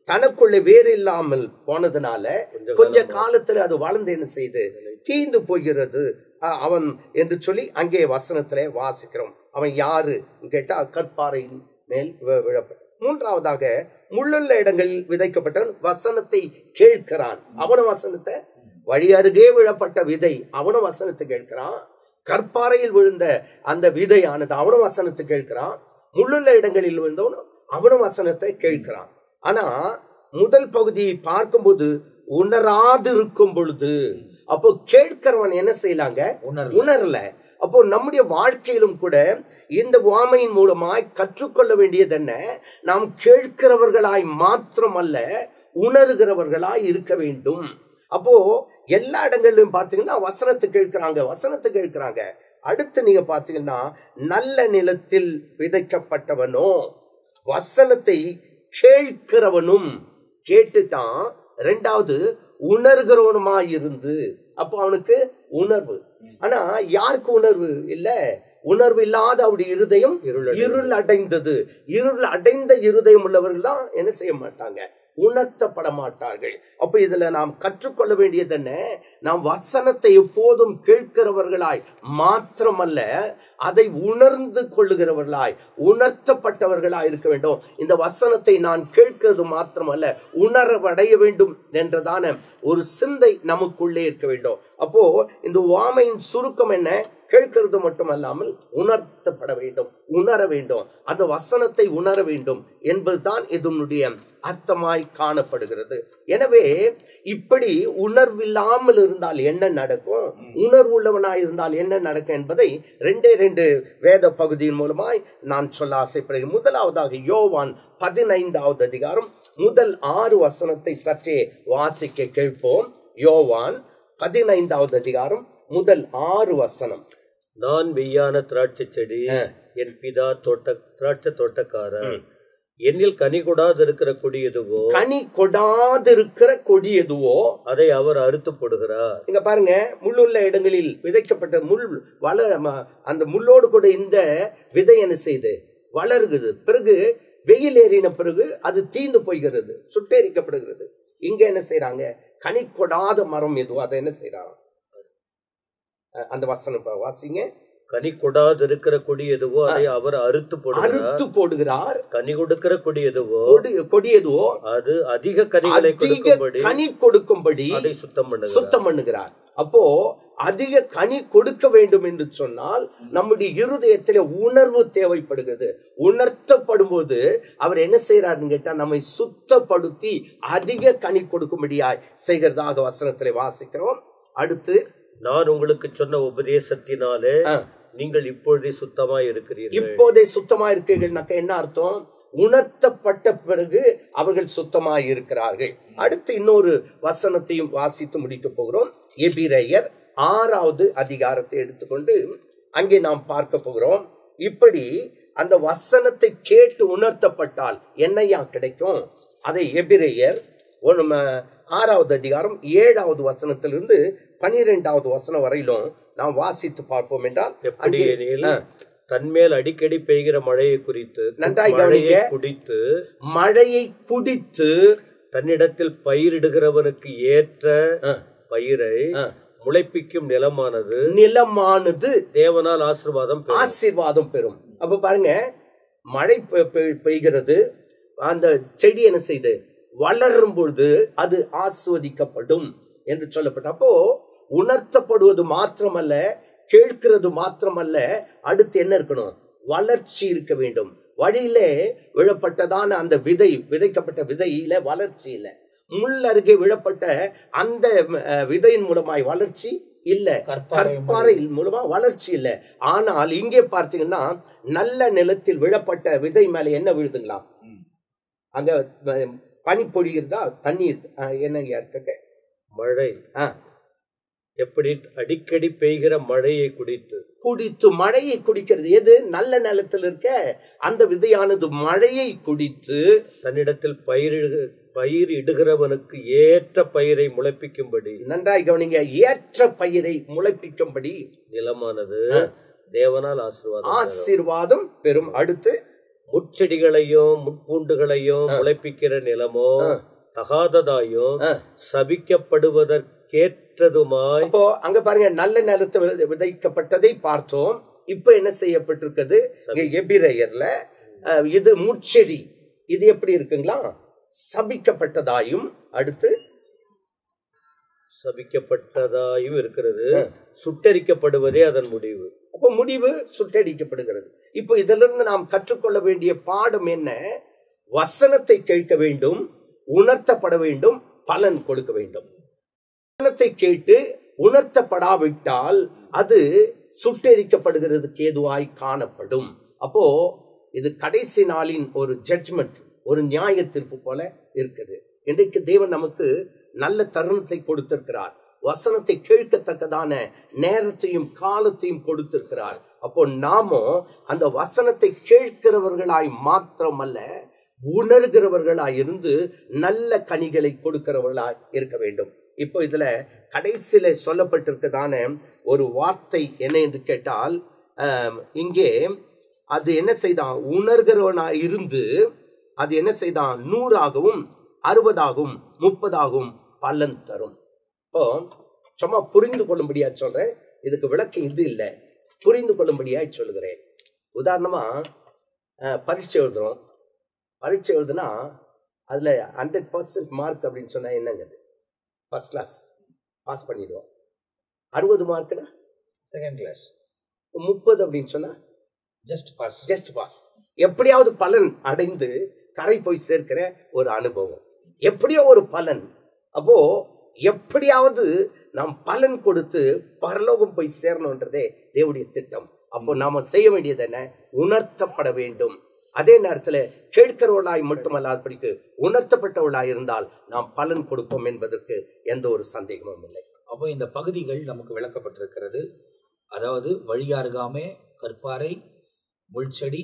தனக்குள்ளே வேறு இல்லாமல் போனதுனால கொஞ்ச காலத்துல அது வளர்ந்து என்ன செய்து தீந்து போகிறது அவன் என்று சொல்லி அங்கே வசனத்திலே வாசிக்கிறோம். அவன் யாரு கேட்டா, கற்பாறையின் மேல் விழப்பட்ட. மூன்றாவதாக, முள்ளுள்ள இடங்களில் விதைக்கப்பட்டவன் வசனத்தை கேட்கிறான். அவனும் வசனத்தை, வழி அருகே விழப்பட்ட விதை, அவனும் வசனத்தை கேட்கிறான். கற்பாறையில் விழுந்த அந்த விதையானது, அவனும் வசனத்தை கேட்கிறான். முள்ளுள்ள இடங்களில் விழுந்தவனும் அவனும் வசனத்தை கேட்கிறான். ஆனா முதல் பகுதியை பார்க்கும்போது உணராதிருக்கும் பொழுது, அப்போ கேட்கிறவன் என்ன செய்யலாங்க, உணரல. அப்போ நம்முடைய வாழ்க்கையிலும் கூட இந்த உவமையின் மூலமாய் கற்றுக்கொள்ள வேண்டியது என்ன, நாம் கேட்கிறவர்களாய் மாத்திரமல்ல, உணர்கிறவர்களாய் இருக்க வேண்டும். அப்போ எல்லா இடங்களிலும் பாத்தீங்கன்னா வசனத்தை கேட்கிறாங்க. அடுத்து நீங்க பாத்தீங்கன்னா, நல்ல நிலத்தில் விதைக்கப்பட்டவனோ வசனத்தை கேட்கிறவனும், கேட்டுட்டான். ரெண்டாவது, உணர்கிறவனுமாயிருந்து, அப்போ அவனுக்கு உணர்வு. ஆனா யாருக்கு உணர்வு இல்ல, உணர்வு இல்லாத அவருடைய இருதயம் இருள் அடைந்தது. இருள் அடைந்த இருதயம் உள்ளவர்கள் தான் என்ன செய்ய மாட்டாங்க, உணர்த்தப்பட மாட்டார்கள். அப்ப இதுல நாம் கற்றுக்கொள்ள வேண்டியது என்ன, நாம் வசனத்தை எப்போதும் கேட்கிறவர்களாய் மாத்திரமல்ல, அதை உணர்ந்து கொள்ளுகிறவர்களாய், உணர்த்தப்பட்டவர்களாய் இருக்க வேண்டும். இந்த வசனத்தை நான் கேட்கிறது மாத்திரமல்ல, உணரவடைய வேண்டும் என்றதான ஒரு சிந்தை நமக்குள்ளே இருக்க வேண்டும். அப்போ இந்த உவமையின் சுருக்கம் என்ன, கேட்கிறது மட்டுமல்லாமல் உணர்த்தப்பட வேண்டும், உணர வேண்டும், அந்த வசனத்தை உணர வேண்டும் என்பதுதான் இதனுடைய அர்த்தமாய் காணப்படுகிறது. எனவே இப்படி உணர்வில்லாமல் இருந்தால் என்ன நடக்கும், உணர்வுள்ளவனாய் இருந்தால் என்ன நடக்கும் என்பதை 2 வேத பகுதியின் மூலமாய் நான் சொல்ல ஆசைப்படுகிறேன். முதலாவதாக யோவான் 15வது அதிகாரம் முதல் 6 வசனத்தை சற்றே வாசிக்க கேட்போம். யோவான் 15வது அதிகாரம் முதல் 6 வசனம். நான் மெய்யான திராட்சை செடி, என் பிதா திராட்சை தோட்டக்காரர். என்னில் கனி கொடாதிருக்கிற கொடி எதுவோ அதை அவர் அறுத்து போடுகிறார். இங்க பாருங்க, முள்ளுள்ள இடங்களில் விதைக்கப்பட்ட முள் அந்த முள்ளோடு கூட இந்த விதை என்ன செய்து வளர்கிறது. பிறகு வெயில் ஏறின பிறகு அது தீந்து போய்கிறது, சுட்டெரிக்கப்படுகிறது. இங்க என்ன செய்யறாங்க, கனி கொடாத மரம் எதுவோ அதை என்ன செய்யறாங்க, அந்த வசனம் வாசிங்க. கனி கொடாது இருக்கிற கொடி எதுவோ அதை அவர் அறுத்து போடுகிறார். கனி கொடுக்கிற கொடி எதுவோ அது அதிக கனி கொடுக்கும்படி அதை சுத்தம் பண்ணுகிறார். அப்போ அதிக கனி கொடுக்க வேண்டும் என்று சொன்னால் நம்முடைய இருதயத்திலே உணர்வு தேவைப்படுகிறது. உணர்த்தப்படும் போது அவர் என்ன செய்யறாருன்னு கேட்டா, நம்மை சுத்தப்படுத்தி அதிக கனி கொடுக்கும்படியாய் செய்கிறதாக வசனத்திலே வாசிக்கிறோம். அடுத்து, நான் உங்களுக்கு சொன்ன உபதேசத்தினாலே நீங்கள் இப்பொழுதே சுத்தமாய் இருக்கிறீர்கள். இப்போதே சுத்தமாய் இருக்கிறீர்கள் என்ன அர்த்தம், உணர்த்தப்பட்ட பிறகு அவர்கள் சுத்தமாய் இருக்கிறார்கள். அடுத்து இன்னொரு வசனத்தையும் வாசித்து முடிக்க போகிறோம். எபிரேயர் 6வது அதிகாரத்தை எடுத்துக்கொண்டு அங்கே நாம் பார்க்க போகிறோம். இப்படி அந்த வசனத்தை கேட்டு உணர்த்தப்பட்டால் என்னையா கிடைக்கும், அதை எபிரேயர் 6வது அதிகாரம் 7வது வசனத்திலிருந்து 12வது வசனம் வரையிலும் நாம் வாசித்து பார்ப்போம். என்றால் தன்மேல் அடிக்கடி பெய்கிற மழையை குறித்து நன்றாய் கவனிங்க. மழையை குடித்து தன்னிடத்தில் பயிரிடுகிறவனுக்கு ஏற்ற பயிரை முளைப்பிக்கும் நிலமானது தேவனால் ஆசீர்வாதம் பெறும். அப்ப பாருங்க, மழை பெய்கிறது, அந்த செடி என்ன செய்து வளரும் பொழுது அது ஆஸ்வதிக்கப்படும் என்று சொல்லப்பட்ட. அப்போ உணர்த்தப்படுவது மாத்திரமல்ல, கேட்கிறது மாத்திரமல்ல, அடுத்து என்ன இருக்கணும்? வளர்ச்சி இருக்க வேண்டும். வழியிலே விழப்பட்டதான அந்த விதைக்கப்பட்ட விதையில வளர்ச்சி இல்லை. முள் அருகே விழப்பட்ட அந்த விதையின் மூலமாய் வளர்ச்சி இல்ல, கற்பாறை மூலமா வளர்ச்சி இல்லை. ஆனால் இங்கே பார்த்தீங்கன்னா நல்ல நிலத்தில் விழப்பட்ட விதை மேல என்ன விழுதுங்களா? அங்க பனி பொழிகிறதா? தண்ணீர் என்னங்க? மழை. எப்படி அடிக்கடி பெய்கிற மழையை குடித்து மழையை குடிக்கிறது. எது? நல்ல நிலத்தில் இருக்க அந்த விதையானது மழையை குடித்து தன்னிடத்தில் பயிர் இடுகிறவனுக்கு ஏற்ற பயிரை முளைப்பிக்கும்படி. நன்றாய் கவனிங்க, ஏற்ற பயிரை முளைப்பிக்கும்படி நிலமானது தேவனால் ஆசீர்வாதம் பெறும். அடுத்து முட்செடிகளையும் முட்பூண்டுகளையும் முளைப்பிக்கிற நிலமோ தகாததாயும் சபிக்கப்படுவதற்கேற்றதுமாய். அப்போ அங்க பாருங்க, நல்ல நிலத்தை விதைக்கப்பட்டதை பார்த்தோம். இப்ப என்ன செய்யப்பட்டிருக்கிறது? எபிரேயர்ல இது முட்செடி. இது எப்படி இருக்குங்களா? சபிக்கப்பட்டதாயும், அடுத்து சபிக்கப்பட்டதாயும் இருக்கிறது. சுட்டரிக்கப்படுவதே அதன் முடிவு. அப்போ முடிவு சுட்டரிக்கப்படுகிறது. இப்போ இதிலிருந்து நாம் கற்றுக்கொள்ள வேண்டிய பாடம் என்ன? வசனத்தை கேட்க வேண்டும், உணர்த்தப்பட வேண்டும், பலன் கொடுக்க வேண்டும். வசனத்தை கேட்டு உணர்த்தப்படாவிட்டால் அது சுட்டரிக்கப்படுகிறதுக்கு ஏதுவாய் காணப்படும். அப்போ இது கடைசி நாளின் ஒரு ஜட்ஜ்மெண்ட், ஒரு நியாய தீர்ப்பு போல இருக்குது. இன்றைக்கு தேவன் நமக்கு நல்ல தருணத்தை கொடுத்திருக்கிறார். வசனத்தை கேட்கத்தக்கதான நேரத்தையும் காலத்தையும் கொடுத்திருக்கிறார். அப்போ நாமும் அந்த வசனத்தை கேட்கிறவர்களாய் மாத்திரமல்ல, உணர்கிறவர்களாய் இருந்து நல்ல கனிகளை கொடுக்கிறவர்களாய் இருக்க வேண்டும். இப்போ இதுல கடைசியில சொல்லப்பட்டிருக்கதான ஒரு வார்த்தை என்ன என்று கேட்டால், இங்கே அது என்ன செய்தான்? உணர்கிறவனாய் இருந்து அது என்ன செய்தான்? 100ஆகவும் 60ஆகவும் 30ஆகவும் பலன் தரும். இப்போ சும்மா புரிந்து கொள்ளும்படியா சொல்றேன். இதுக்கு விளக்கம் இது இல்லை, புரிந்து கொள்ளும்படியா சொல்லுகிறேன். உதாரணமா பரீட்சை எழுதுறோம். பரீட்சை எழுதுனா அதுல 100% மார்க் அப்படின்னு சொன்னா என்னங்க? அது ஃபர்ஸ்ட் கிளாஸ் பாஸ் பண்ணிடுவோம். 60 மார்க்னா செகண்ட் கிளாஸ். 30 அப்படின்னு சொன்னா ஜஸ்ட் பாஸ். எப்படியாவது பலன் அடைந்து கரை போய் சேர்க்கிற ஒரு அனுபவம், எப்படியோ ஒரு பலன். அப்போ எப்படியாவது நாம் பலன் கொடுத்து பரலோகம் போய் சேரணும்ன்றதே தேவனுடைய திட்டம். அப்போ நாம செய்ய வேண்டியது என்ன? உணர்த்தப்பட வேண்டும். அதே நேரத்தில் கேட்கிறவர்களாய் மட்டுமல்லாதபடிக்கு உணர்த்தப்பட்டவர்களாய் இருந்தால் நாம் பலன் கொடுப்போம் என்பதற்கு எந்த ஒரு சந்தேகமும் இல்லை. அப்போ இந்த பகுதிகள் நமக்கு விளக்கப்பட்டிருக்கிறது. அதாவது வழியாருகாமே, கற்பாறை, முள்செடி,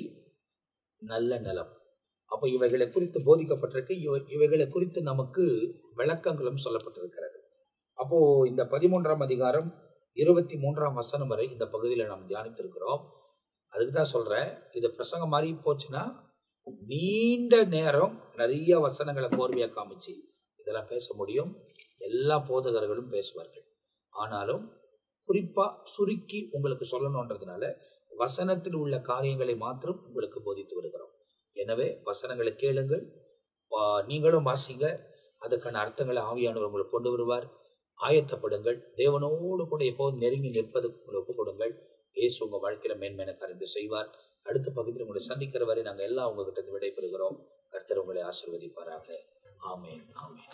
நல்ல நிலம். அப்போ இவைகளை குறித்து போதிக்கப்பட்டிருக்கு. இவைகளை குறித்து நமக்கு விளக்கங்களும் சொல்லப்பட்டிருக்கிறது. அப்போ இந்த 13ஆம் அதிகாரம் 23ஆம் வசனம் வரை இந்த பகுதியில் நாம் தியானித்திருக்கிறோம். அதுக்கு தான் சொல்றேன், இது பிரசங்கம் மாதிரி போச்சுன்னா நீண்ட நேரம் நிறைய வசனங்களை கோர்வையாக காமிச்சு இதெல்லாம் பேச முடியும். எல்லா போதகர்களும் பேசுவார்கள். ஆனாலும் குறிப்பா சுருக்கி உங்களுக்கு சொல்லணுன்றதுனால வசனத்தில் உள்ள காரியங்களை மாத்திரம் உங்களுக்கு போதித்து வருகிறோம். எனவே வசனங்களை கேளுங்கள், நீங்களும் வாசிங்க. அதுக்கான அர்த்தங்களை ஆவியானவர் உங்களுக்கு கொண்டு வருவார். ஆயத்தப்படுங்கள். தேவனோடு கூட எப்போதும் நெருங்கி நிற்பதுக்கு உங்களை ஒப்புக் கொடுங்கள். இயேசு உங்க வாழ்க்கையில மேன்மையான காரியத்தை செய்வார். அடுத்த பகுதியில் உங்களை சந்திக்கிற வரை நாங்கள் எல்லாம் உங்ககிட்ட விடைபெறுகிறோம். கர்த்தர் உங்களை ஆசீர்வதிப்பாராக. ஆமென், ஆமென்.